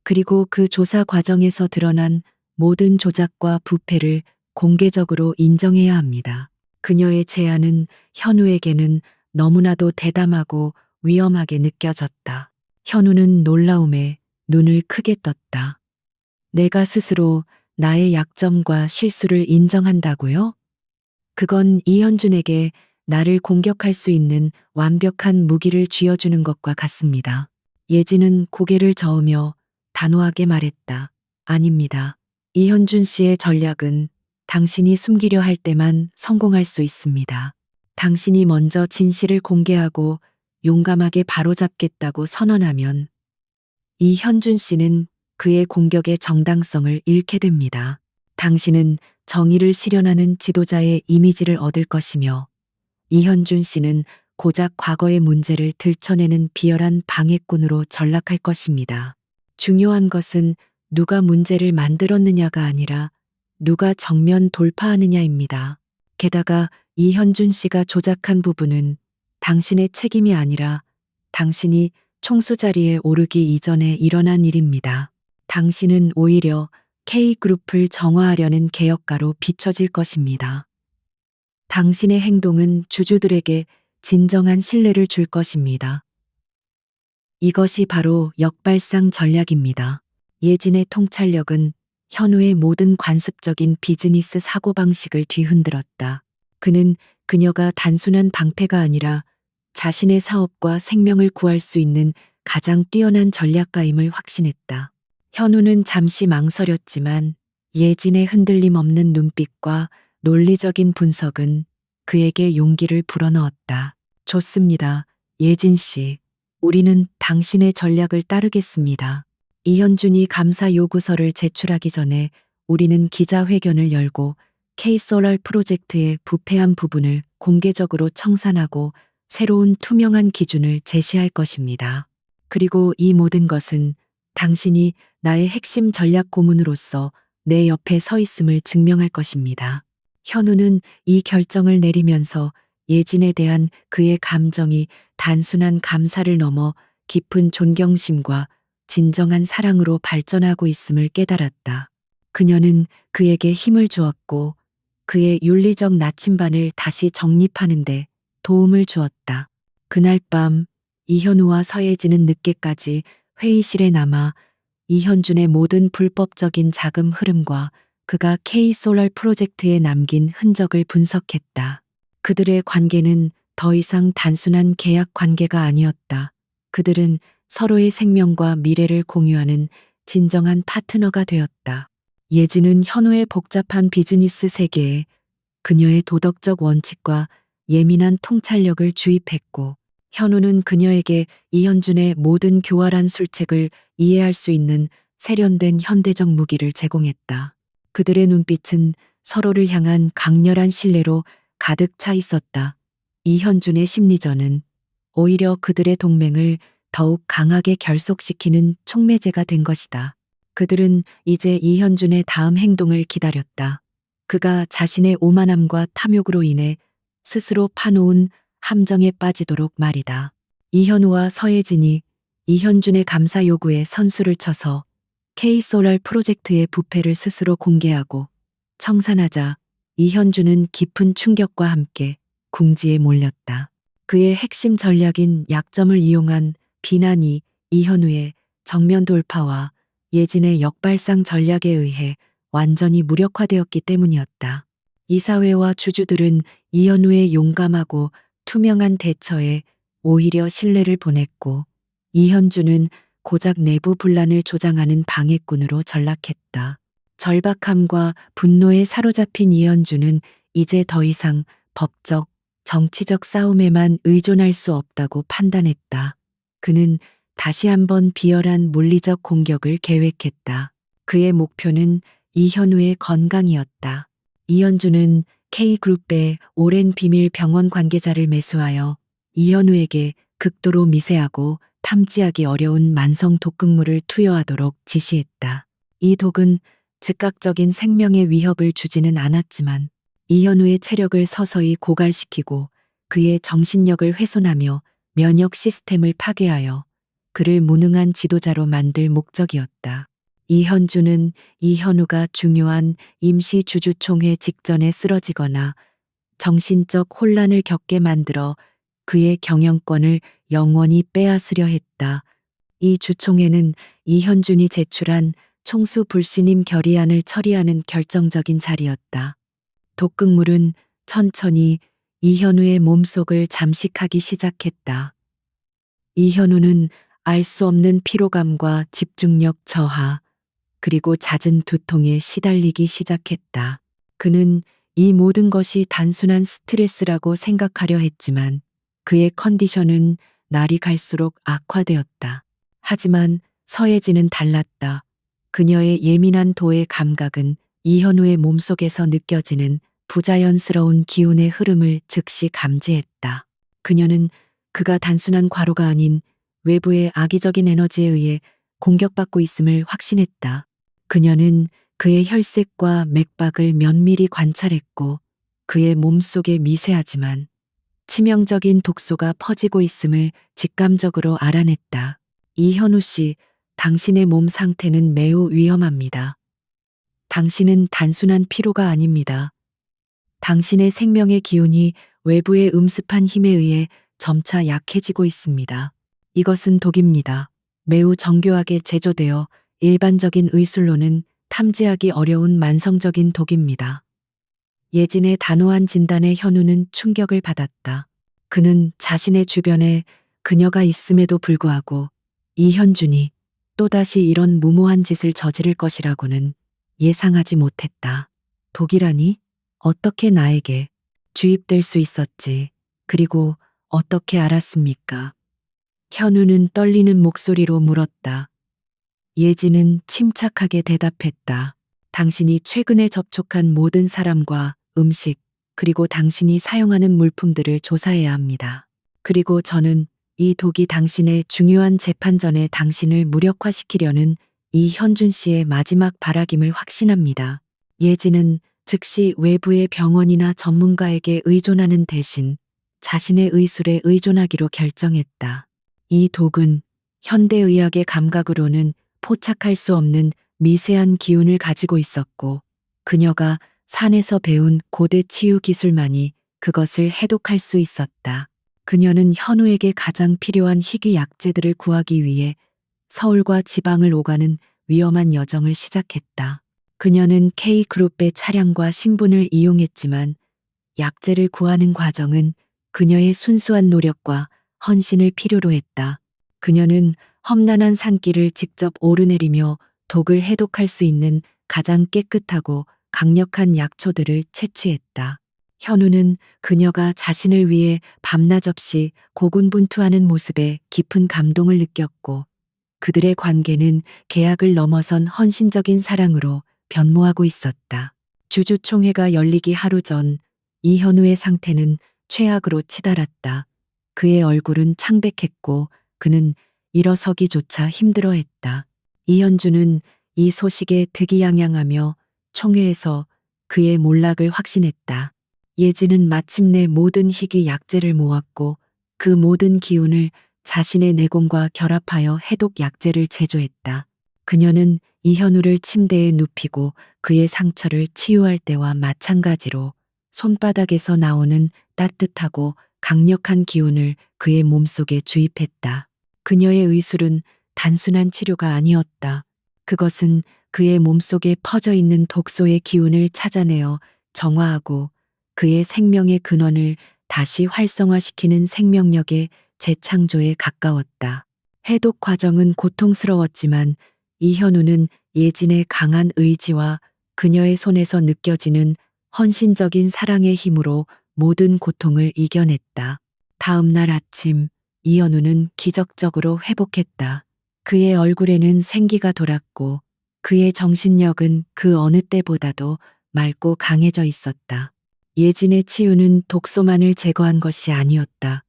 그리고 그 조사 과정에서 드러난 모든 조작과 부패를 공개적으로 인정해야 합니다. 그녀의 제안은 현우에게는 너무나도 대담하고 위험하게 느껴졌다. 현우는 놀라움에 눈을 크게 떴다. 내가 스스로 나의 약점과 실수를 인정한다고요? 그건 이현준에게 나를 공격할 수 있는 완벽한 무기를 쥐어주는 것과 같습니다. 예진은 고개를 저으며 단호하게 말했다. 아닙니다. 이현준 씨의 전략은 당신이 숨기려 할 때만 성공할 수 있습니다. 당신이 먼저 진실을 공개하고 용감하게 바로잡겠다고 선언하면 이현준 씨는 그의 공격의 정당성을 잃게 됩니다. 당신은 정의를 실현하는 지도자의 이미지를 얻을 것이며 이현준 씨는 고작 과거의 문제를 들춰내는 비열한 방해꾼으로 전락할 것입니다. 중요한 것은 누가 문제를 만들었느냐가 아니라 누가 정면 돌파하느냐입니다. 게다가 이현준 씨가 조작한 부분은 당신의 책임이 아니라 당신이 총수 자리에 오르기 이전에 일어난 일입니다. 당신은 오히려 K그룹을 정화하려는 개혁가로 비춰질 것입니다. 당신의 행동은 주주들에게 진정한 신뢰를 줄 것입니다. 이것이 바로 역발상 전략입니다. 예진의 통찰력은 현우의 모든 관습적인 비즈니스 사고방식을 뒤흔들었다. 그는 그녀가 단순한 방패가 아니라 자신의 사업과 생명을 구할 수 있는 가장 뛰어난 전략가임을 확신했다. 현우는 잠시 망설였지만 예진의 흔들림 없는 눈빛과 논리적인 분석은 그에게 용기를 불어넣었다. 좋습니다. 예진 씨. 우리는 당신의 전략을 따르겠습니다. 이현준이 감사 요구서를 제출하기 전에 우리는 기자회견을 열고 K솔럴 프로젝트의 부패한 부분을 공개적으로 청산하고 새로운 투명한 기준을 제시할 것입니다. 그리고 이 모든 것은 당신이 나의 핵심 전략 고문으로서 내 옆에 서 있음을 증명할 것입니다. 현우는 이 결정을 내리면서 예진에 대한 그의 감정이 단순한 감사를 넘어 깊은 존경심과 진정한 사랑으로 발전하고 있음을 깨달았다. 그녀는 그에게 힘을 주었고 그의 윤리적 나침반을 다시 정립하는데 도움을 주었다. 그날 밤 이현우와 서예진은 늦게까지 회의실에 남아 이현준의 모든 불법적인 자금 흐름과 그가 K솔럴 프로젝트에 남긴 흔적을 분석했다. 그들의 관계는 더 이상 단순한 계약 관계가 아니었다. 그들은 서로의 생명과 미래를 공유하는 진정한 파트너가 되었다. 예진은 현우의 복잡한 비즈니스 세계에 그녀의 도덕적 원칙과 예민한 통찰력을 주입했고, 현우는 그녀에게 이현준의 모든 교활한 술책을 이해할 수 있는 세련된 현대적 무기를 제공했다. 그들의 눈빛은 서로를 향한 강렬한 신뢰로 가득 차 있었다. 이현준의 심리전은 오히려 그들의 동맹을 더욱 강하게 결속시키는 촉매제가 된 것이다. 그들은 이제 이현준의 다음 행동을 기다렸다. 그가 자신의 오만함과 탐욕으로 인해 스스로 파놓은 함정에 빠지도록 말이다. 이현우와 서예진이 이현준의 감사 요구에 선수를 쳐서 K솔럴 프로젝트의 부패를 스스로 공개하고 청산하자 이현준은 깊은 충격과 함께 궁지에 몰렸다. 그의 핵심 전략인 약점을 이용한 비난이 이현우의 정면 돌파와 예진의 역발상 전략에 의해 완전히 무력화되었기 때문이었다. 이사회와 주주들은 이현우의 용감하고 투명한 대처에 오히려 신뢰를 보냈고, 이현준은 고작 내부 분란을 조장하는 방해꾼으로 전락했다. 절박함과 분노에 사로잡힌 이현준은 이제 더 이상 법적, 정치적 싸움에만 의존할 수 없다고 판단했다. 그는 다시 한번 비열한 물리적 공격을 계획했다. 그의 목표는 이현우의 건강이었다. 이현준은 K그룹의 오랜 비밀 병원 관계자를 매수하여 이현우에게 극도로 미세하고 탐지하기 어려운 만성 독극물을 투여하도록 지시했다. 이 독은 즉각적인 생명의 위협을 주지는 않았지만 이현우의 체력을 서서히 고갈시키고 그의 정신력을 훼손하며 면역 시스템을 파괴하여 그를 무능한 지도자로 만들 목적이었다. 이현주는 이현우가 중요한 임시 주주총회 직전에 쓰러지거나 정신적 혼란을 겪게 만들어 그의 경영권을 영원히 빼앗으려 했다. 이 주총회는 이현준이 제출한 총수 불신임 결의안을 처리하는 결정적인 자리였다. 독극물은 천천히 이현우의 몸속을 잠식하기 시작했다. 이현우는 알 수 없는 피로감과 집중력 저하, 그리고 잦은 두통에 시달리기 시작했다. 그는 이 모든 것이 단순한 스트레스라고 생각하려 했지만 그의 컨디션은 날이 갈수록 악화되었다. 하지만 서예진은 달랐다. 그녀의 예민한 도의 감각은 이현우의 몸속에서 느껴지는 부자연스러운 기운의 흐름을 즉시 감지했다. 그녀는 그가 단순한 과로가 아닌 외부의 악의적인 에너지에 의해 공격받고 있음을 확신했다. 그녀는 그의 혈색과 맥박을 면밀히 관찰했고 그의 몸속에 미세하지만 치명적인 독소가 퍼지고 있음을 직감적으로 알아냈다. 이현우 씨, 당신의 몸 상태는 매우 위험합니다. 당신은 단순한 피로가 아닙니다. 당신의 생명의 기운이 외부의 음습한 힘에 의해 점차 약해지고 있습니다. 이것은 독입니다. 매우 정교하게 제조되어 일반적인 의술로는 탐지하기 어려운 만성적인 독입니다. 예진의 단호한 진단에 현우는 충격을 받았다. 그는 자신의 주변에 그녀가 있음에도 불구하고 이현준이 또다시 이런 무모한 짓을 저지를 것이라고는 예상하지 못했다. 독이라니? 어떻게 나에게 주입될 수 있었지? 그리고 어떻게 알았습니까? 현우는 떨리는 목소리로 물었다. 예진은 침착하게 대답했다. 당신이 최근에 접촉한 모든 사람과 음식, 그리고 당신이 사용하는 물품들을 조사해야 합니다. 그리고 저는 이 독이 당신의 중요한 재판 전에 당신을 무력화시키려는 이현준 씨의 마지막 발악임을 확신합니다. 예진은 즉시 외부의 병원이나 전문가에게 의존하는 대신 자신의 의술에 의존하기로 결정했다. 이 독은 현대의학의 감각으로는 포착할 수 없는 미세한 기운을 가지고 있었고, 그녀가 산에서 배운 고대 치유 기술만이 그것을 해독할 수 있었다. 그녀는 현우에게 가장 필요한 희귀 약재들을 구하기 위해 서울과 지방을 오가는 위험한 여정을 시작했다. 그녀는 K그룹의 차량과 신분을 이용했지만 약재를 구하는 과정은 그녀의 순수한 노력과 헌신을 필요로 했다. 그녀는 험난한 산길을 직접 오르내리며 독을 해독할 수 있는 가장 깨끗하고 강력한 약초들을 채취했다. 현우는 그녀가 자신을 위해 밤낮 없이 고군분투하는 모습에 깊은 감동을 느꼈고, 그들의 관계는 계약을 넘어선 헌신적인 사랑으로 변모하고 있었다. 주주총회가 열리기 하루 전 이현우의 상태는 최악으로 치달았다. 그의 얼굴은 창백했고 그는 일어서기조차 힘들어했다. 이현주는 이 소식에 득이양양하며 총회에서 그의 몰락을 확신했다. 예진은 마침내 모든 희귀 약재를 모았고 그 모든 기운을 자신의 내공과 결합하여 해독 약재를 제조했다. 그녀는 이현우를 침대에 눕히고 그의 상처를 치유할 때와 마찬가지로 손바닥에서 나오는 따뜻하고 강력한 기운을 그의 몸속에 주입했다. 그녀의 의술은 단순한 치료가 아니었다. 그것은 그의 몸속에 퍼져 있는 독소의 기운을 찾아내어 정화하고 그의 생명의 근원을 다시 활성화시키는 생명력의 재창조에 가까웠다. 해독 과정은 고통스러웠지만 이현우는 예진의 강한 의지와 그녀의 손에서 느껴지는 헌신적인 사랑의 힘으로 모든 고통을 이겨냈다. 다음 날 아침, 이현우는 기적적으로 회복했다. 그의 얼굴에는 생기가 돌았고 그의 정신력은 그 어느 때보다도 맑고 강해져 있었다. 예진의 치유는 독소만을 제거한 것이 아니었다.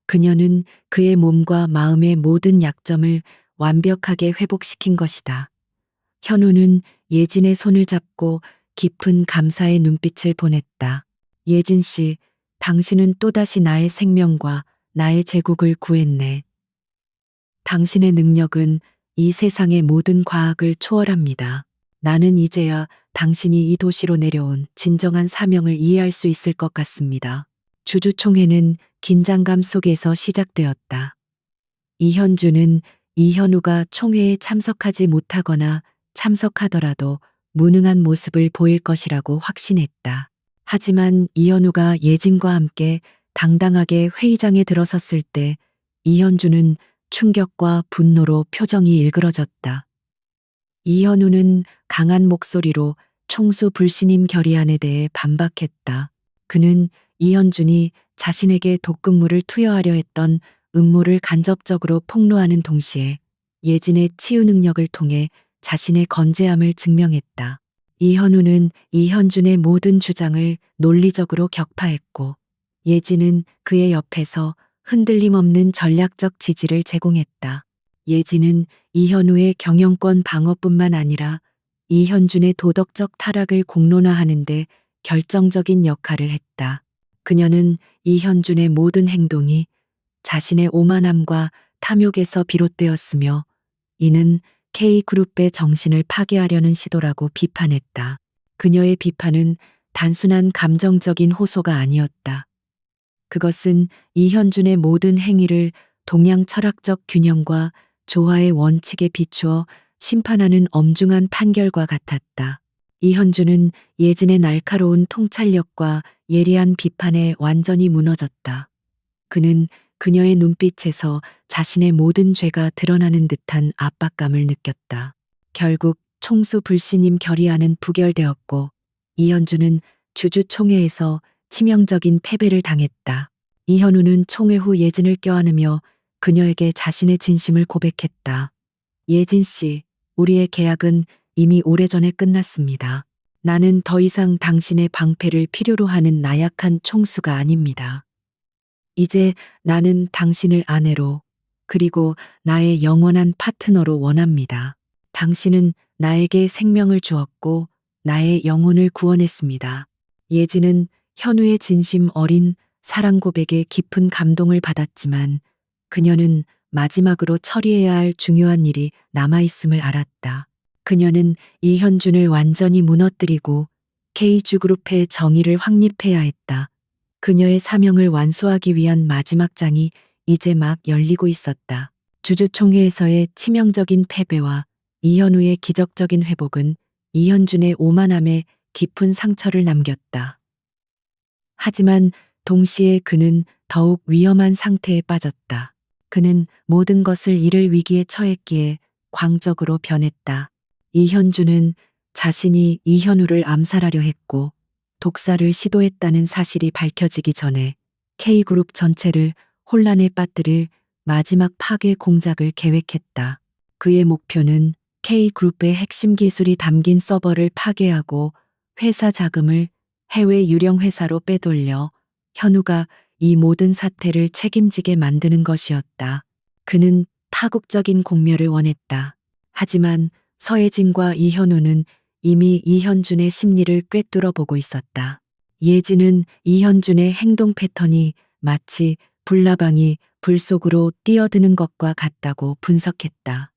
그녀는 그의 몸과 마음의 모든 약점을 완벽하게 회복시킨 것이다. 현우는 예진의 손을 잡고 깊은 감사의 눈빛을 보냈다. 예진 씨, 당신은 또다시 나의 생명과 나의 제국을 구했네. 당신의 능력은 이 세상의 모든 과학을 초월합니다. 나는 이제야 당신이 이 도시로 내려온 진정한 사명을 이해할 수 있을 것 같습니다. 주주총회는 긴장감 속에서 시작되었다. 이현주는 이현우가 총회에 참석하지 못하거나 참석하더라도 무능한 모습을 보일 것이라고 확신했다. 하지만 이현우가 예진과 함께 당당하게 회의장에 들어섰을 때 이현주는 충격과 분노로 표정이 일그러졌다. 이현우는 강한 목소리로 총수 불신임 결의안에 대해 반박했다. 그는 이현준이 자신에게 독극물을 투여하려 했던 음모를 간접적으로 폭로하는 동시에 예진의 치유 능력을 통해 자신의 건재함을 증명했다. 이현우는 이현준의 모든 주장을 논리적으로 격파했고 예진은 그의 옆에서 흔들림 없는 전략적 지지를 제공했다. 예진은 이현우의 경영권 방어뿐만 아니라 이현준의 도덕적 타락을 공론화하는 데 결정적인 역할을 했다. 그녀는 이현준의 모든 행동이 자신의 오만함과 탐욕에서 비롯되었으며 이는 K그룹의 정신을 파괴하려는 시도라고 비판했다. 그녀의 비판은 단순한 감정적인 호소가 아니었다. 그것은 이현준의 모든 행위를 동양 철학적 균형과 조화의 원칙에 비추어 심판하는 엄중한 판결과 같았다. 이현준은 예진의 날카로운 통찰력과 예리한 비판에 완전히 무너졌다. 그는 그녀의 눈빛에서 자신의 모든 죄가 드러나는 듯한 압박감을 느꼈다. 결국 총수 불신임 결의안은 부결되었고 이현주는 주주총회에서 치명적인 패배를 당했다. 이현우는 총회 후 예진을 껴안으며 그녀에게 자신의 진심을 고백했다. 예진 씨, 우리의 계약은 이미 오래전에 끝났습니다. 나는 더 이상 당신의 방패를 필요로 하는 나약한 총수가 아닙니다. 이제 나는 당신을 아내로 그리고 나의 영원한 파트너로 원합니다. 당신은 나에게 생명을 주었고 나의 영혼을 구원했습니다. 예진은 현우의 진심 어린 사랑 고백에 깊은 감동을 받았지만 그녀는 마지막으로 처리해야 할 중요한 일이 남아있음을 알았다. 그녀는 이현준을 완전히 무너뜨리고 K주그룹의 정의를 확립해야 했다. 그녀의 사명을 완수하기 위한 마지막 장이 이제 막 열리고 있었다. 주주총회에서의 치명적인 패배와 이현우의 기적적인 회복은 이현준의 오만함에 깊은 상처를 남겼다. 하지만 동시에 그는 더욱 위험한 상태에 빠졌다. 그는 모든 것을 잃을 위기에 처했기에 광적으로 변했다. 이현준은 자신이 이현우를 암살하려 했고 독사를 시도했다는 사실이 밝혀지기 전에 K그룹 전체를 혼란에 빠뜨릴 마지막 파괴 공작을 계획했다. 그의 목표는 K그룹의 핵심 기술이 담긴 서버를 파괴하고 회사 자금을 해외 유령 회사로 빼돌려 현우가 이 모든 사태를 책임지게 만드는 것이었다. 그는 파국적인 공멸을 원했다. 하지만 서예진과 이현우는 이미 이현준의 심리를 꿰뚫어 보고 있었다. 예진은 이현준의 행동 패턴이 마치 불나방이 불 속으로 뛰어드는 것과 같다고 분석했다.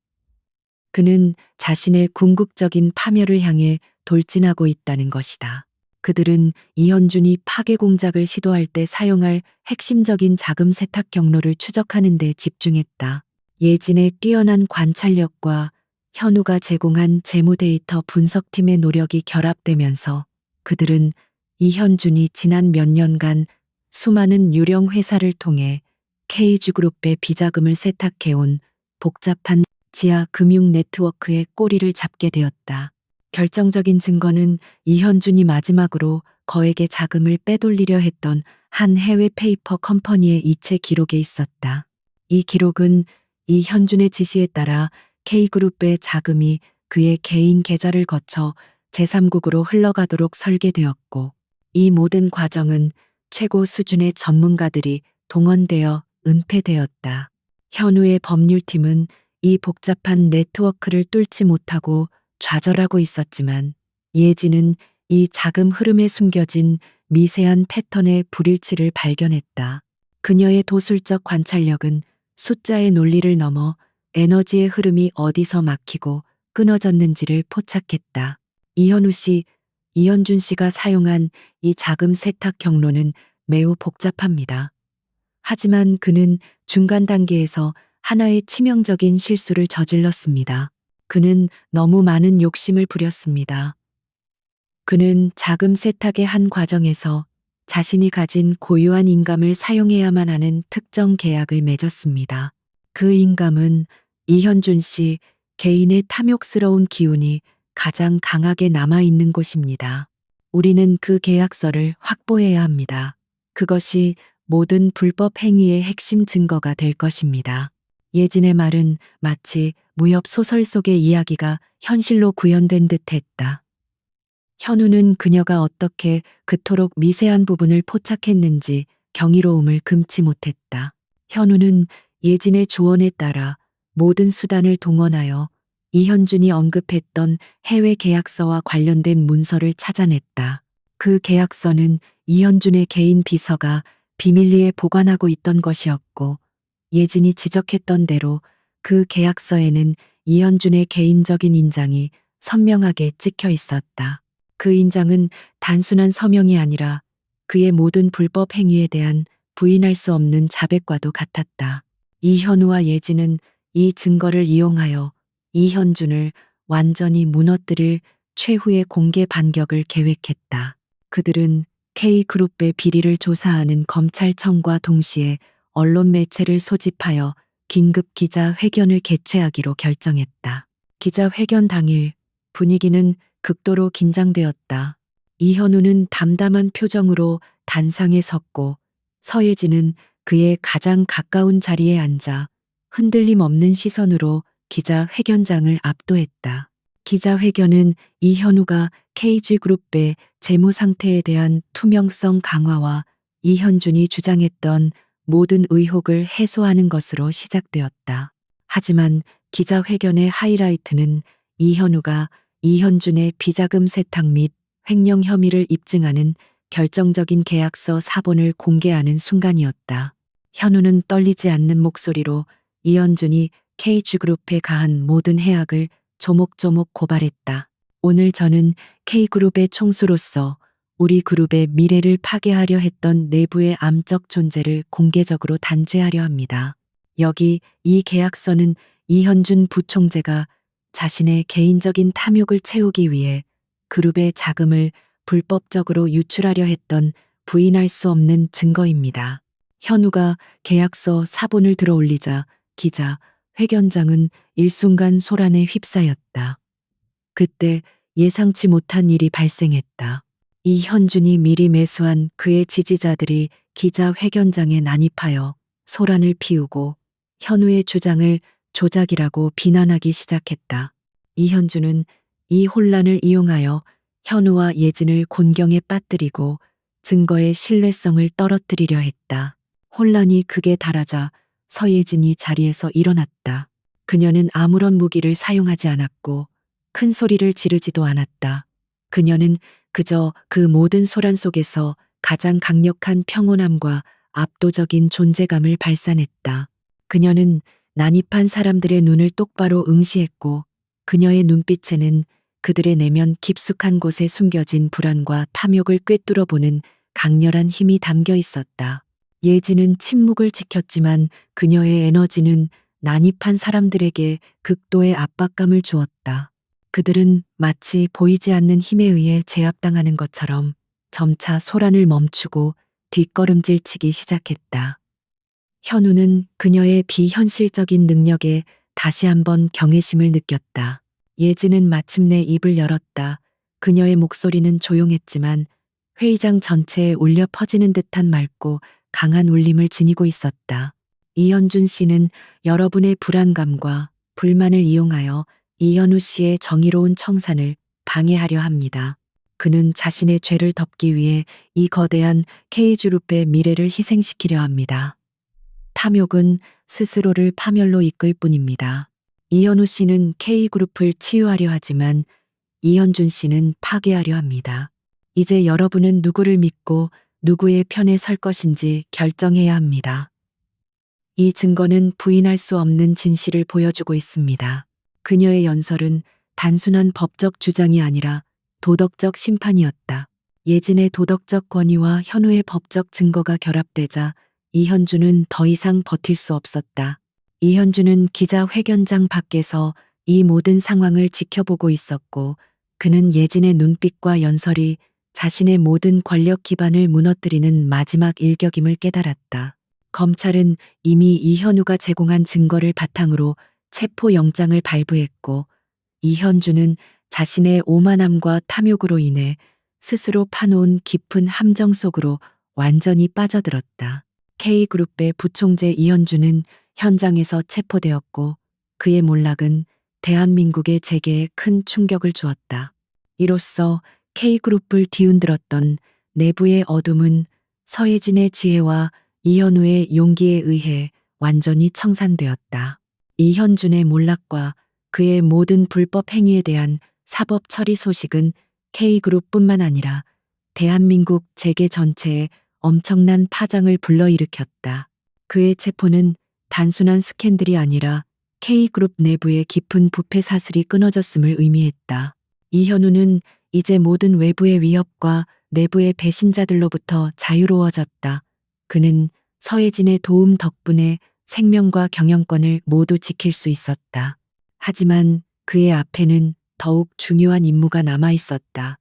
그는 자신의 궁극적인 파멸을 향해 돌진하고 있다는 것이다. 그들은 이현준이 파괴 공작을 시도할 때 사용할 핵심적인 자금 세탁 경로를 추적하는 데 집중했다. 예진의 뛰어난 관찰력과 현우가 제공한 재무 데이터 분석팀의 노력이 결합되면서 그들은 이현준이 지난 몇 년간 수많은 유령 회사를 통해 K주그룹의 비자금을 세탁해온 복잡한 지하 금융 네트워크의 꼬리를 잡게 되었다. 결정적인 증거는 이현준이 마지막으로 거액의 자금을 빼돌리려 했던 한 해외 페이퍼 컴퍼니의 이체 기록에 있었다. 이 기록은 이현준의 지시에 따라 K그룹의 자금이 그의 개인 계좌를 거쳐 제3국으로 흘러가도록 설계되었고 이 모든 과정은 최고 수준의 전문가들이 동원되어 은폐되었다. 현우의 법률팀은 이 복잡한 네트워크를 뚫지 못하고 좌절하고 있었지만 예진은 이 자금 흐름에 숨겨진 미세한 패턴의 불일치를 발견했다. 그녀의 도술적 관찰력은 숫자의 논리를 넘어 에너지의 흐름이 어디서 막히고 끊어졌는지를 포착했다. 이현우 씨, 이현준 씨가 사용한 이 자금 세탁 경로는 매우 복잡합니다. 하지만 그는 중간 단계에서 하나의 치명적인 실수를 저질렀습니다. 그는 너무 많은 욕심을 부렸습니다. 그는 자금 세탁의 한 과정에서 자신이 가진 고유한 인감을 사용해야만 하는 특정 계약을 맺었습니다. 그 인감은 이현준 씨 개인의 탐욕스러운 기운이 가장 강하게 남아있는 곳입니다. 우리는 그 계약서를 확보해야 합니다. 그것이 모든 불법 행위의 핵심 증거가 될 것입니다. 예진의 말은 마치 무협 소설 속의 이야기가 현실로 구현된 듯 했다. 현우는 그녀가 어떻게 그토록 미세한 부분을 포착했는지 경이로움을 금치 못했다. 현우는 예진의 조언에 따라 모든 수단을 동원하여 이현준이 언급했던 해외 계약서와 관련된 문서를 찾아냈다. 그 계약서는 이현준의 개인 비서가 비밀리에 보관하고 있던 것이었고 예진이 지적했던 대로 그 계약서에는 이현준의 개인적인 인장이 선명하게 찍혀 있었다. 그 인장은 단순한 서명이 아니라 그의 모든 불법 행위에 대한 부인할 수 없는 자백과도 같았다. 이현우와 예진은 이 증거를 이용하여 이현준을 완전히 무너뜨릴 최후의 공개 반격을 계획했다. 그들은 K그룹의 비리를 조사하는 검찰청과 동시에 언론 매체를 소집하여 긴급 기자회견을 개최하기로 결정했다. 기자회견 당일 분위기는 극도로 긴장되었다. 이현우는 담담한 표정으로 단상에 섰고 서예진은 그의 가장 가까운 자리에 앉아 흔들림 없는 시선으로 기자회견장을 압도했다. 기자회견은 이현우가 KG그룹의 재무 상태에 대한 투명성 강화와 이현준이 주장했던 모든 의혹을 해소하는 것으로 시작되었다. 하지만 기자회견의 하이라이트는 이현우가 이현준의 비자금 세탁 및 횡령 혐의를 입증하는 결정적인 계약서 사본을 공개하는 순간이었다. 현우는 떨리지 않는 목소리로 이현준이 KG그룹에 가한 모든 해악을 조목조목 고발했다. 오늘 저는 K그룹의 총수로서 우리 그룹의 미래를 파괴하려 했던 내부의 암적 존재를 공개적으로 단죄하려 합니다. 여기 이 계약서는 이현준 부총재가 자신의 개인적인 탐욕을 채우기 위해 그룹의 자금을 불법적으로 유출하려 했던 부인할 수 없는 증거입니다. 현우가 계약서 사본을 들어 올리자 기자 회견장은 일순간 소란에 휩싸였다. 그때 예상치 못한 일이 발생했다. 이현준이 미리 매수한 그의 지지자들이 기자회견장에 난입하여 소란을 피우고 현우의 주장을 조작이라고 비난하기 시작했다. 이현준은 이 혼란을 이용하여 현우와 예진을 곤경에 빠뜨리고 증거의 신뢰성을 떨어뜨리려 했다. 혼란이 극에 달하자 서예진이 자리에서 일어났다. 그녀는 아무런 무기를 사용하지 않았고 큰 소리를 지르지도 않았다. 그녀는 그저 그 모든 소란 속에서 가장 강력한 평온함과 압도적인 존재감을 발산했다. 그녀는 난입한 사람들의 눈을 똑바로 응시했고 그녀의 눈빛에는 그들의 내면 깊숙한 곳에 숨겨진 불안과 탐욕을 꿰뚫어 보는 강렬한 힘이 담겨 있었다. 예진은 침묵을 지켰지만 그녀의 에너지는 난입한 사람들에게 극도의 압박감을 주었다. 그들은 마치 보이지 않는 힘에 의해 제압당하는 것처럼 점차 소란을 멈추고 뒷걸음질치기 시작했다. 현우는 그녀의 비현실적인 능력에 다시 한번 경외심을 느꼈다. 예진은 마침내 입을 열었다. 그녀의 목소리는 조용했지만 회의장 전체에 울려 퍼지는 듯한 맑고 강한 울림을 지니고 있었다. 이현준 씨는 여러분의 불안감과 불만을 이용하여 이현우 씨의 정의로운 청산을 방해하려 합니다. 그는 자신의 죄를 덮기 위해 이 거대한 K그룹의 미래를 희생시키려 합니다. 탐욕은 스스로를 파멸로 이끌 뿐입니다. 이현우 씨는 K그룹을 치유하려 하지만 이현준 씨는 파괴하려 합니다. 이제 여러분은 누구를 믿고 누구의 편에 설 것인지 결정해야 합니다. 이 증거는 부인할 수 없는 진실을 보여주고 있습니다. 그녀의 연설은 단순한 법적 주장이 아니라 도덕적 심판이었다. 예진의 도덕적 권위와 현우의 법적 증거가 결합되자 이현준은 더 이상 버틸 수 없었다. 이현준은 기자회견장 밖에서 이 모든 상황을 지켜보고 있었고 그는 예진의 눈빛과 연설이 자신의 모든 권력 기반을 무너뜨리는 마지막 일격임을 깨달았다. 검찰은 이미 이현우가 제공한 증거를 바탕으로 체포영장을 발부했고 이현준은 자신의 오만함과 탐욕으로 인해 스스로 파놓은 깊은 함정 속으로 완전히 빠져들었다. K그룹의 부총재 이현준은 현장에서 체포되었고 그의 몰락은 대한민국의 재계에 큰 충격을 주었다. 이로써 K그룹을 뒤흔들었던 내부의 어둠은 서예진의 지혜와 이현우의 용기에 의해 완전히 청산되었다. 이현준의 몰락과 그의 모든 불법 행위에 대한 사법 처리 소식은 K그룹뿐만 아니라 대한민국 재계 전체에 엄청난 파장을 불러일으켰다. 그의 체포는 단순한 스캔들이 아니라 K그룹 내부의 깊은 부패 사슬이 끊어졌음을 의미했다. 이현우는 이제 모든 외부의 위협과 내부의 배신자들로부터 자유로워졌다. 그는 서예진의 도움 덕분에 생명과 경영권을 모두 지킬 수 있었다. 하지만 그의 앞에는 더욱 중요한 임무가 남아 있었다.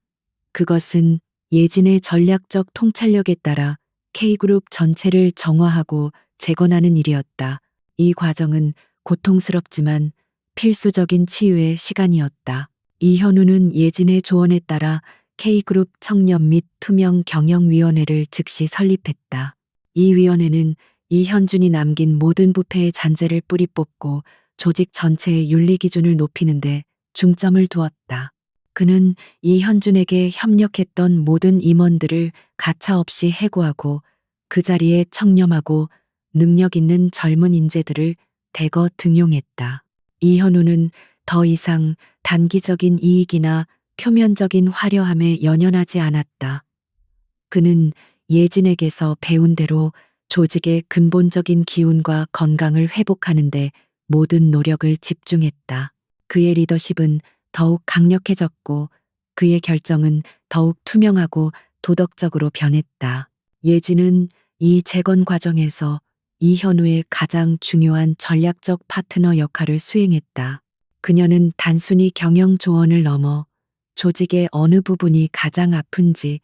그것은 예진의 전략적 통찰력에 따라 K그룹 전체를 정화하고 재건하는 일이었다. 이 과정은 고통스럽지만 필수적인 치유의 시간이었다. 이현우는 예진의 조언에 따라 K그룹 청렴 및 투명 경영위원회를 즉시 설립했다. 이 위원회는 이현준이 남긴 모든 부패의 잔재를 뿌리 뽑고 조직 전체의 윤리 기준을 높이는데 중점을 두었다. 그는 이현준에게 협력했던 모든 임원들을 가차없이 해고하고 그 자리에 청렴하고 능력 있는 젊은 인재들을 대거 등용했다. 이현우는 더 이상 단기적인 이익이나 표면적인 화려함에 연연하지 않았다. 그는 예진에게서 배운 대로 조직의 근본적인 기운과 건강을 회복하는 데 모든 노력을 집중했다. 그의 리더십은 더욱 강력해졌고 그의 결정은 더욱 투명하고 도덕적으로 변했다. 예진은 이 재건 과정에서 이현우의 가장 중요한 전략적 파트너 역할을 수행했다. 그녀는 단순히 경영 조언을 넘어 조직의 어느 부분이 가장 아픈지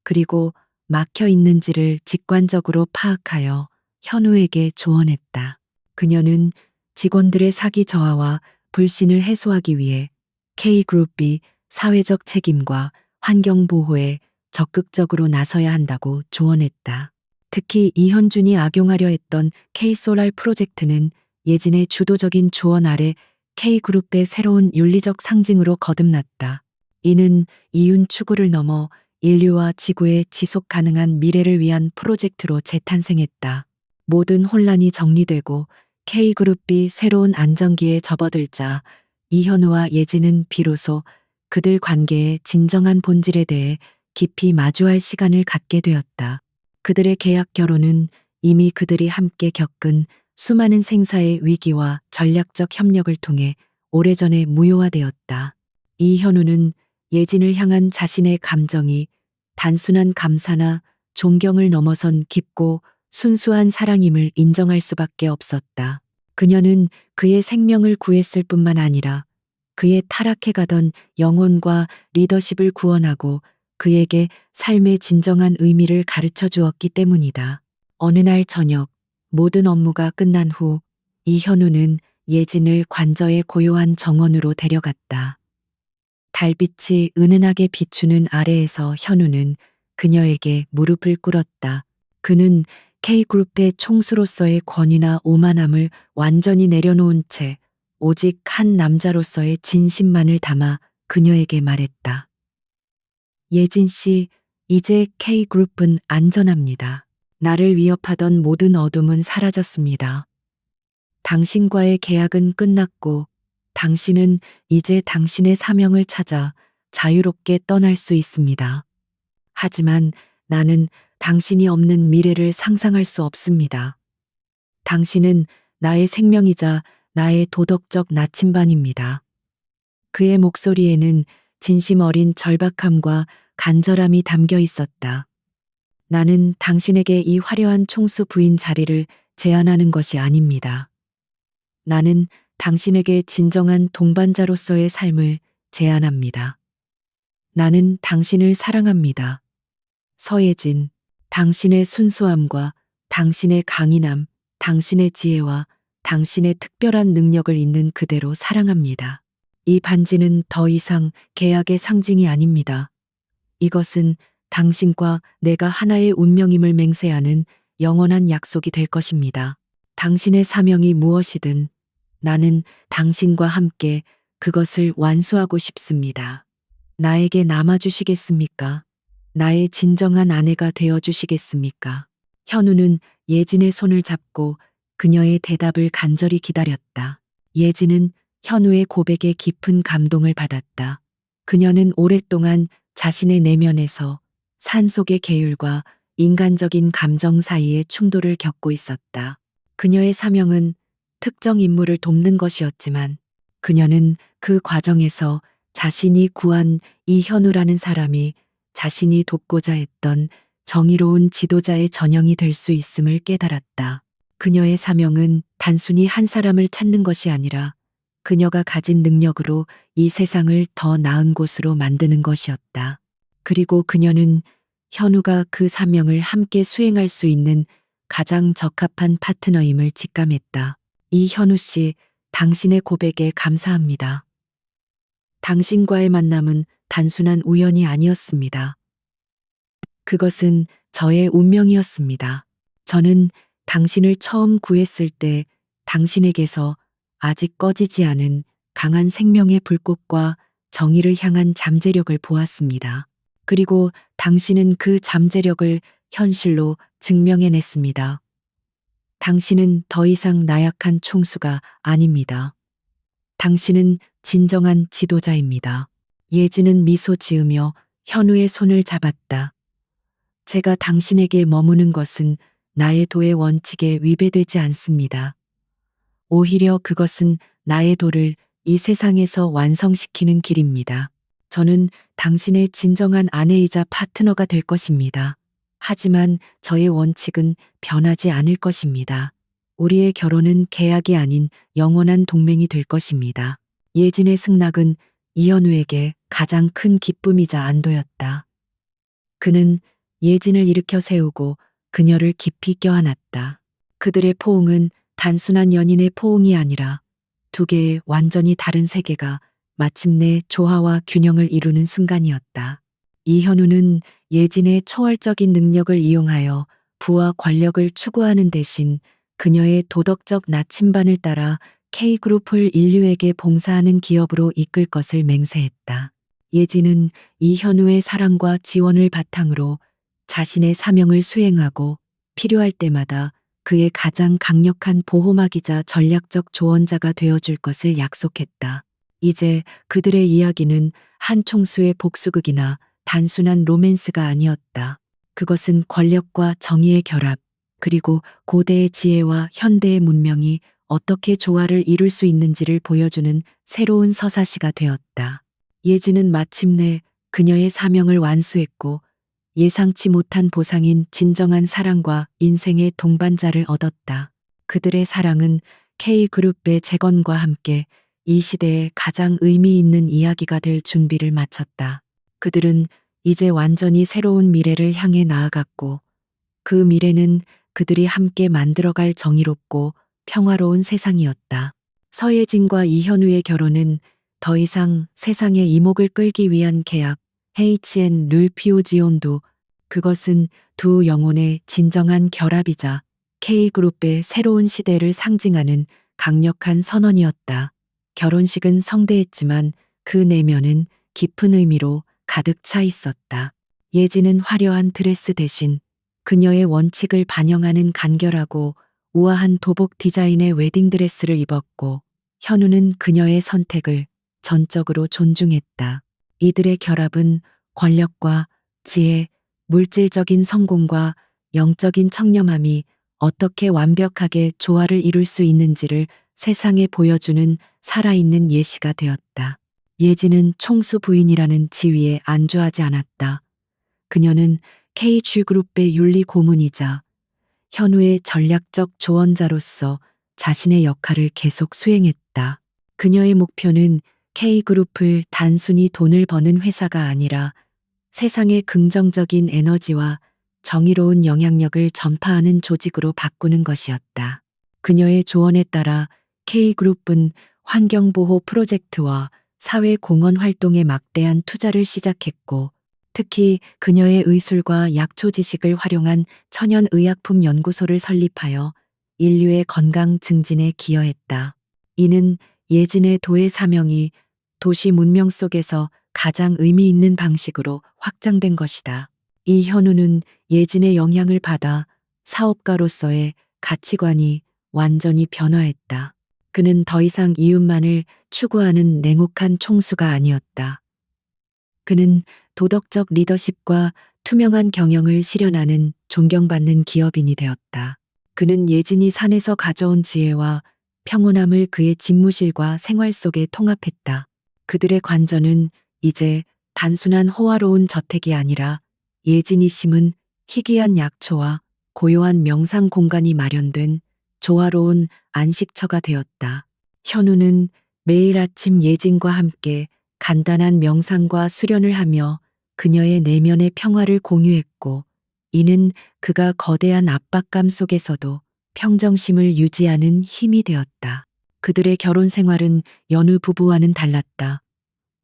그리고 막혀 있는지를 직관적으로 파악하여 현우에게 조언했다. 그녀는 직원들의 사기 저하와 불신을 해소하기 위해 K그룹이 사회적 책임과 환경 보호에 적극적으로 나서야 한다고 조언했다. 특히 이현준이 악용하려 했던 K솔ար 프로젝트는 예진의 주도적인 조언 아래 K그룹의 새로운 윤리적 상징으로 거듭났다. 이는 이윤 추구를 넘어 인류와 지구의 지속 가능한 미래를 위한 프로젝트로 재탄생했다. 모든 혼란이 정리되고 K그룹이 새로운 안정기에 접어들자 이현우와 예진은 비로소 그들 관계의 진정한 본질에 대해 깊이 마주할 시간을 갖게 되었다. 그들의 계약 결혼은 이미 그들이 함께 겪은 수많은 생사의 위기와 전략적 협력을 통해 오래전에 무효화되었다. 이현우는 예진을 향한 자신의 감정이 단순한 감사나 존경을 넘어선 깊고 순수한 사랑임을 인정할 수밖에 없었다. 그녀는 그의 생명을 구했을 뿐만 아니라 그의 타락해가던 영혼과 리더십을 구원하고 그에게 삶의 진정한 의미를 가르쳐 주었기 때문이다. 어느 날 저녁 모든 업무가 끝난 후 이현우는 예진을 관저의 고요한 정원으로 데려갔다. 달빛이 은은하게 비추는 아래에서 현우는 그녀에게 무릎을 꿇었다. 그는 K그룹의 총수로서의 권위나 오만함을 완전히 내려놓은 채 오직 한 남자로서의 진심만을 담아 그녀에게 말했다. 예진 씨, 이제 K그룹은 안전합니다. 나를 위협하던 모든 어둠은 사라졌습니다. 당신과의 계약은 끝났고 당신은 이제 당신의 사명을 찾아 자유롭게 떠날 수 있습니다. 하지만 나는 당신이 없는 미래를 상상할 수 없습니다. 당신은 나의 생명이자 나의 도덕적 나침반입니다. 그의 목소리에는 진심 어린 절박함과 간절함이 담겨 있었다. 나는 당신에게 이 화려한 총수 부인 자리를 제안하는 것이 아닙니다. 나는 당신에게 진정한 동반자로서의 삶을 제안합니다. 나는 당신을 사랑합니다. 서예진, 당신의 순수함과 당신의 강인함, 당신의 지혜와 당신의 특별한 능력을 있는 그대로 사랑합니다. 이 반지는 더 이상 계약의 상징이 아닙니다. 이것은 당신과 내가 하나의 운명임을 맹세하는 영원한 약속이 될 것입니다. 당신의 사명이 무엇이든 나는 당신과 함께 그것을 완수하고 싶습니다. 나에게 남아주시겠습니까? 나의 진정한 아내가 되어주시겠습니까? 현우는 예진의 손을 잡고 그녀의 대답을 간절히 기다렸다. 예진은 현우의 고백에 깊은 감동을 받았다. 그녀는 오랫동안 자신의 내면에서 산속의 계율과 인간적인 감정 사이의 충돌을 겪고 있었다. 그녀의 사명은 특정 인물을 돕는 것이었지만 그녀는 그 과정에서 자신이 구한 이현우라는 사람이 자신이 돕고자 했던 정의로운 지도자의 전형이 될 수 있음을 깨달았다. 그녀의 사명은 단순히 한 사람을 찾는 것이 아니라 그녀가 가진 능력으로 이 세상을 더 나은 곳으로 만드는 것이었다. 그리고 그녀는 현우가 그 사명을 함께 수행할 수 있는 가장 적합한 파트너임을 직감했다. 이현우 씨, 당신의 고백에 감사합니다. 당신과의 만남은 단순한 우연이 아니었습니다. 그것은 저의 운명이었습니다. 저는 당신을 처음 구했을 때 당신에게서 아직 꺼지지 않은 강한 생명의 불꽃과 정의를 향한 잠재력을 보았습니다. 그리고 당신은 그 잠재력을 현실로 증명해냈습니다. 당신은 더 이상 나약한 총수가 아닙니다. 당신은 진정한 지도자입니다. 예지는 미소 지으며 현우의 손을 잡았다. 제가 당신에게 머무는 것은 나의 도의 원칙에 위배되지 않습니다. 오히려 그것은 나의 도를 이 세상에서 완성시키는 길입니다. 저는 당신의 진정한 아내이자 파트너가 될 것입니다. 하지만 저의 원칙은 변하지 않을 것입니다. 우리의 결혼은 계약이 아닌 영원한 동맹이 될 것입니다. 예진의 승낙은 이현우에게 가장 큰 기쁨이자 안도였다. 그는 예진을 일으켜 세우고 그녀를 깊이 껴안았다. 그들의 포옹은 단순한 연인의 포옹이 아니라 두 개의 완전히 다른 세계가 마침내 조화와 균형을 이루는 순간이었다. 이현우는 예진의 초월적인 능력을 이용하여 부와 권력을 추구하는 대신 그녀의 도덕적 나침반을 따라 K그룹을 인류에게 봉사하는 기업으로 이끌 것을 맹세했다. 예진은 이현우의 사랑과 지원을 바탕으로 자신의 사명을 수행하고 필요할 때마다 그의 가장 강력한 보호막이자 전략적 조언자가 되어줄 것을 약속했다. 이제 그들의 이야기는 한 총수의 복수극이나 단순한 로맨스가 아니었다. 그것은 권력과 정의의 결합, 그리고 고대의 지혜와 현대의 문명이 어떻게 조화를 이룰 수 있는지를 보여주는 새로운 서사시가 되었다. 예지는 마침내 그녀의 사명을 완수했고 예상치 못한 보상인 진정한 사랑과 인생의 동반자를 얻었다. 그들의 사랑은 K그룹의 재건과 함께 이 시대의 가장 의미 있는 이야기가 될 준비를 마쳤다. 그들은 이제 완전히 새로운 미래를 향해 나아갔고 그 미래는 그들이 함께 만들어갈 정의롭고 평화로운 세상이었다. 서예진과 이현우의 결혼은 더 이상 세상의 이목을 끌기 위한 계약, HN 르피오지온도 그것은 두 영혼의 진정한 결합이자 K그룹의 새로운 시대를 상징하는 강력한 선언이었다. 결혼식은 성대했지만 그 내면은 깊은 의미로 가득 차 있었다. 예지는 화려한 드레스 대신 그녀의 원칙을 반영하는 간결하고 우아한 도복 디자인의 웨딩드레스를 입었고 현우는 그녀의 선택을 전적으로 존중했다. 이들의 결합은 권력과 지혜, 물질적인 성공과 영적인 청렴함이 어떻게 완벽하게 조화를 이룰 수 있는지를 세상에 보여주는 살아있는 예시가 되었다. 예지는 총수 부인이라는 지위에 안주하지 않았다. 그녀는 KG그룹의 윤리 고문이자 현우의 전략적 조언자로서 자신의 역할을 계속 수행했다. 그녀의 목표는 K그룹을 단순히 돈을 버는 회사가 아니라 세상의 긍정적인 에너지와 정의로운 영향력을 전파하는 조직으로 바꾸는 것이었다. 그녀의 조언에 따라 K그룹은 환경보호 프로젝트와 사회공헌 활동에 막대한 투자를 시작했고 특히 그녀의 의술과 약초 지식을 활용한 천연의약품 연구소를 설립하여 인류의 건강 증진에 기여했다. 이는 예진의 도의 사명이 도시 문명 속에서 가장 의미 있는 방식으로 확장된 것이다. 이현우는 예진의 영향을 받아 사업가로서의 가치관이 완전히 변화했다. 그는 더 이상 이윤만을 추구하는 냉혹한 총수가 아니었다. 그는 도덕적 리더십과 투명한 경영을 실현하는 존경받는 기업인이 되었다. 그는 예진이 산에서 가져온 지혜와 평온함을 그의 집무실과 생활 속에 통합했다. 그들의 관전은 이제 단순한 호화로운 저택이 아니라 예진이 심은 희귀한 약초와 고요한 명상 공간이 마련된 조화로운 안식처가 되었다. 현우는 매일 아침 예진과 함께 간단한 명상과 수련을 하며 그녀의 내면의 평화를 공유했고, 이는 그가 거대한 압박감 속에서도 평정심을 유지하는 힘이 되었다. 그들의 결혼 생활은 연우 부부와는 달랐다.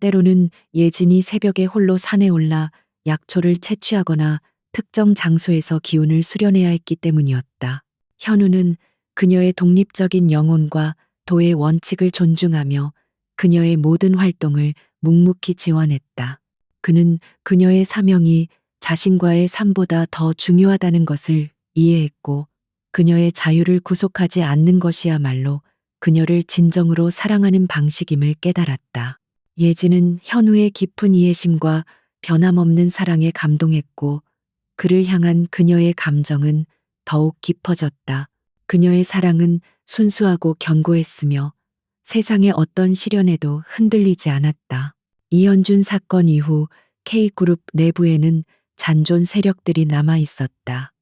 때로는 예진이 새벽에 홀로 산에 올라 약초를 채취하거나 특정 장소에서 기운을 수련해야 했기 때문이었다. 현우는 그녀의 독립적인 영혼과 도의 원칙을 존중하며 그녀의 모든 활동을 묵묵히 지원했다. 그는 그녀의 사명이 자신과의 삶보다 더 중요하다는 것을 이해했고, 그녀의 자유를 구속하지 않는 것이야말로 그녀를 진정으로 사랑하는 방식임을 깨달았다. 예진은 현우의 깊은 이해심과 변함없는 사랑에 감동했고, 그를 향한 그녀의 감정은 더욱 깊어졌다. 그녀의 사랑은 순수하고 견고했으며 세상의 어떤 시련에도 흔들리지 않았다. 이현준 사건 이후 K그룹 내부에는 잔존 세력들이 남아 있었다.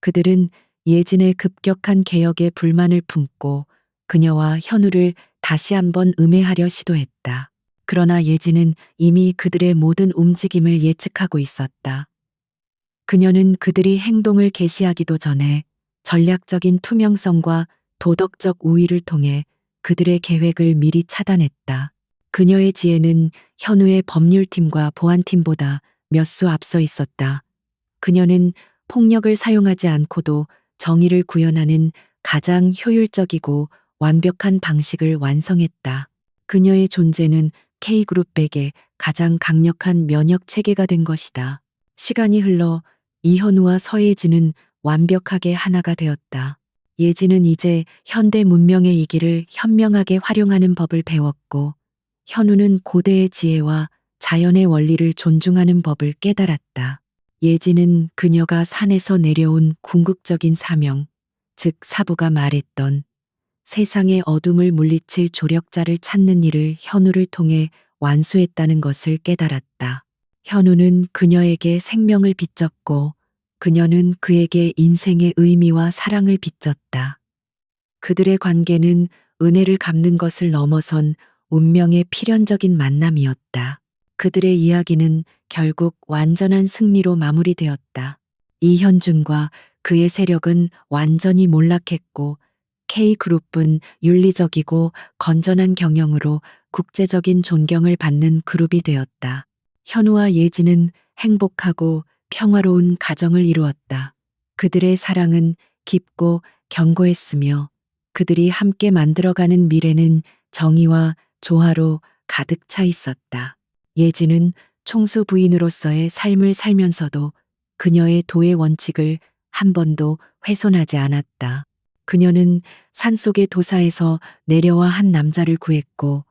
그들은 예진의 급격한 개혁에 불만을 품고 그녀와 현우를 다시 한번 음해하려 시도했다. 그러나 예진은 이미 그들의 모든 움직임을 예측하고 있었다. 그녀는 그들이 행동을 개시하기도 전에 전략적인 투명성과 도덕적 우위를 통해 그들의 계획을 미리 차단했다. 그녀의 지혜는 현우의 법률팀과 보안팀보다 몇 수 앞서 있었다. 그녀는 폭력을 사용하지 않고도 정의를 구현하는 가장 효율적이고 완벽한 방식을 완성했다. 그녀의 존재는 K그룹에게 가장 강력한 면역 체계가 된 것이다. 시간이 흘러 이현우와 서예진은 완벽하게 하나가 되었다. 예진은 이제 현대 문명의 이기를 현명하게 활용하는 법을 배웠고, 현우는 고대의 지혜와 자연의 원리를 존중하는 법을 깨달았다. 예진은 그녀가 산에서 내려온 궁극적인 사명, 즉 사부가 말했던 세상의 어둠을 물리칠 조력자를 찾는 일을 현우를 통해 완수했다는 것을 깨달았다. 현우는 그녀에게 생명을 빚졌고, 그녀는 그에게 인생의 의미와 사랑을 빚졌다. 그들의 관계는 은혜를 갚는 것을 넘어선 운명의 필연적인 만남이었다. 그들의 이야기는 결국 완전한 승리로 마무리되었다. 이현준과 그의 세력은 완전히 몰락했고, K그룹은 윤리적이고 건전한 경영으로 국제적인 존경을 받는 그룹이 되었다. 현우와 예진은 행복하고 평화로운 가정을 이루었다. 그들의 사랑은 깊고 견고했으며 그들이 함께 만들어가는 미래는 정의와 조화로 가득 차 있었다. 예진은 총수 부인으로서의 삶을 살면서도 그녀의 도의 원칙을 한 번도 훼손하지 않았다. 그녀는 산속의 도사에서 내려와 한 남자를 구했고,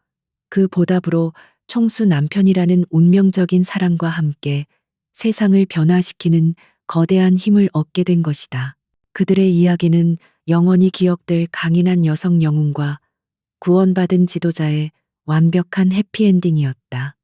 그 보답으로 총수 남편이라는 운명적인 사랑과 함께 세상을 변화시키는 거대한 힘을 얻게 된 것이다. 그들의 이야기는 영원히 기억될 강인한 여성 영웅과 구원받은 지도자의 완벽한 해피엔딩이었다.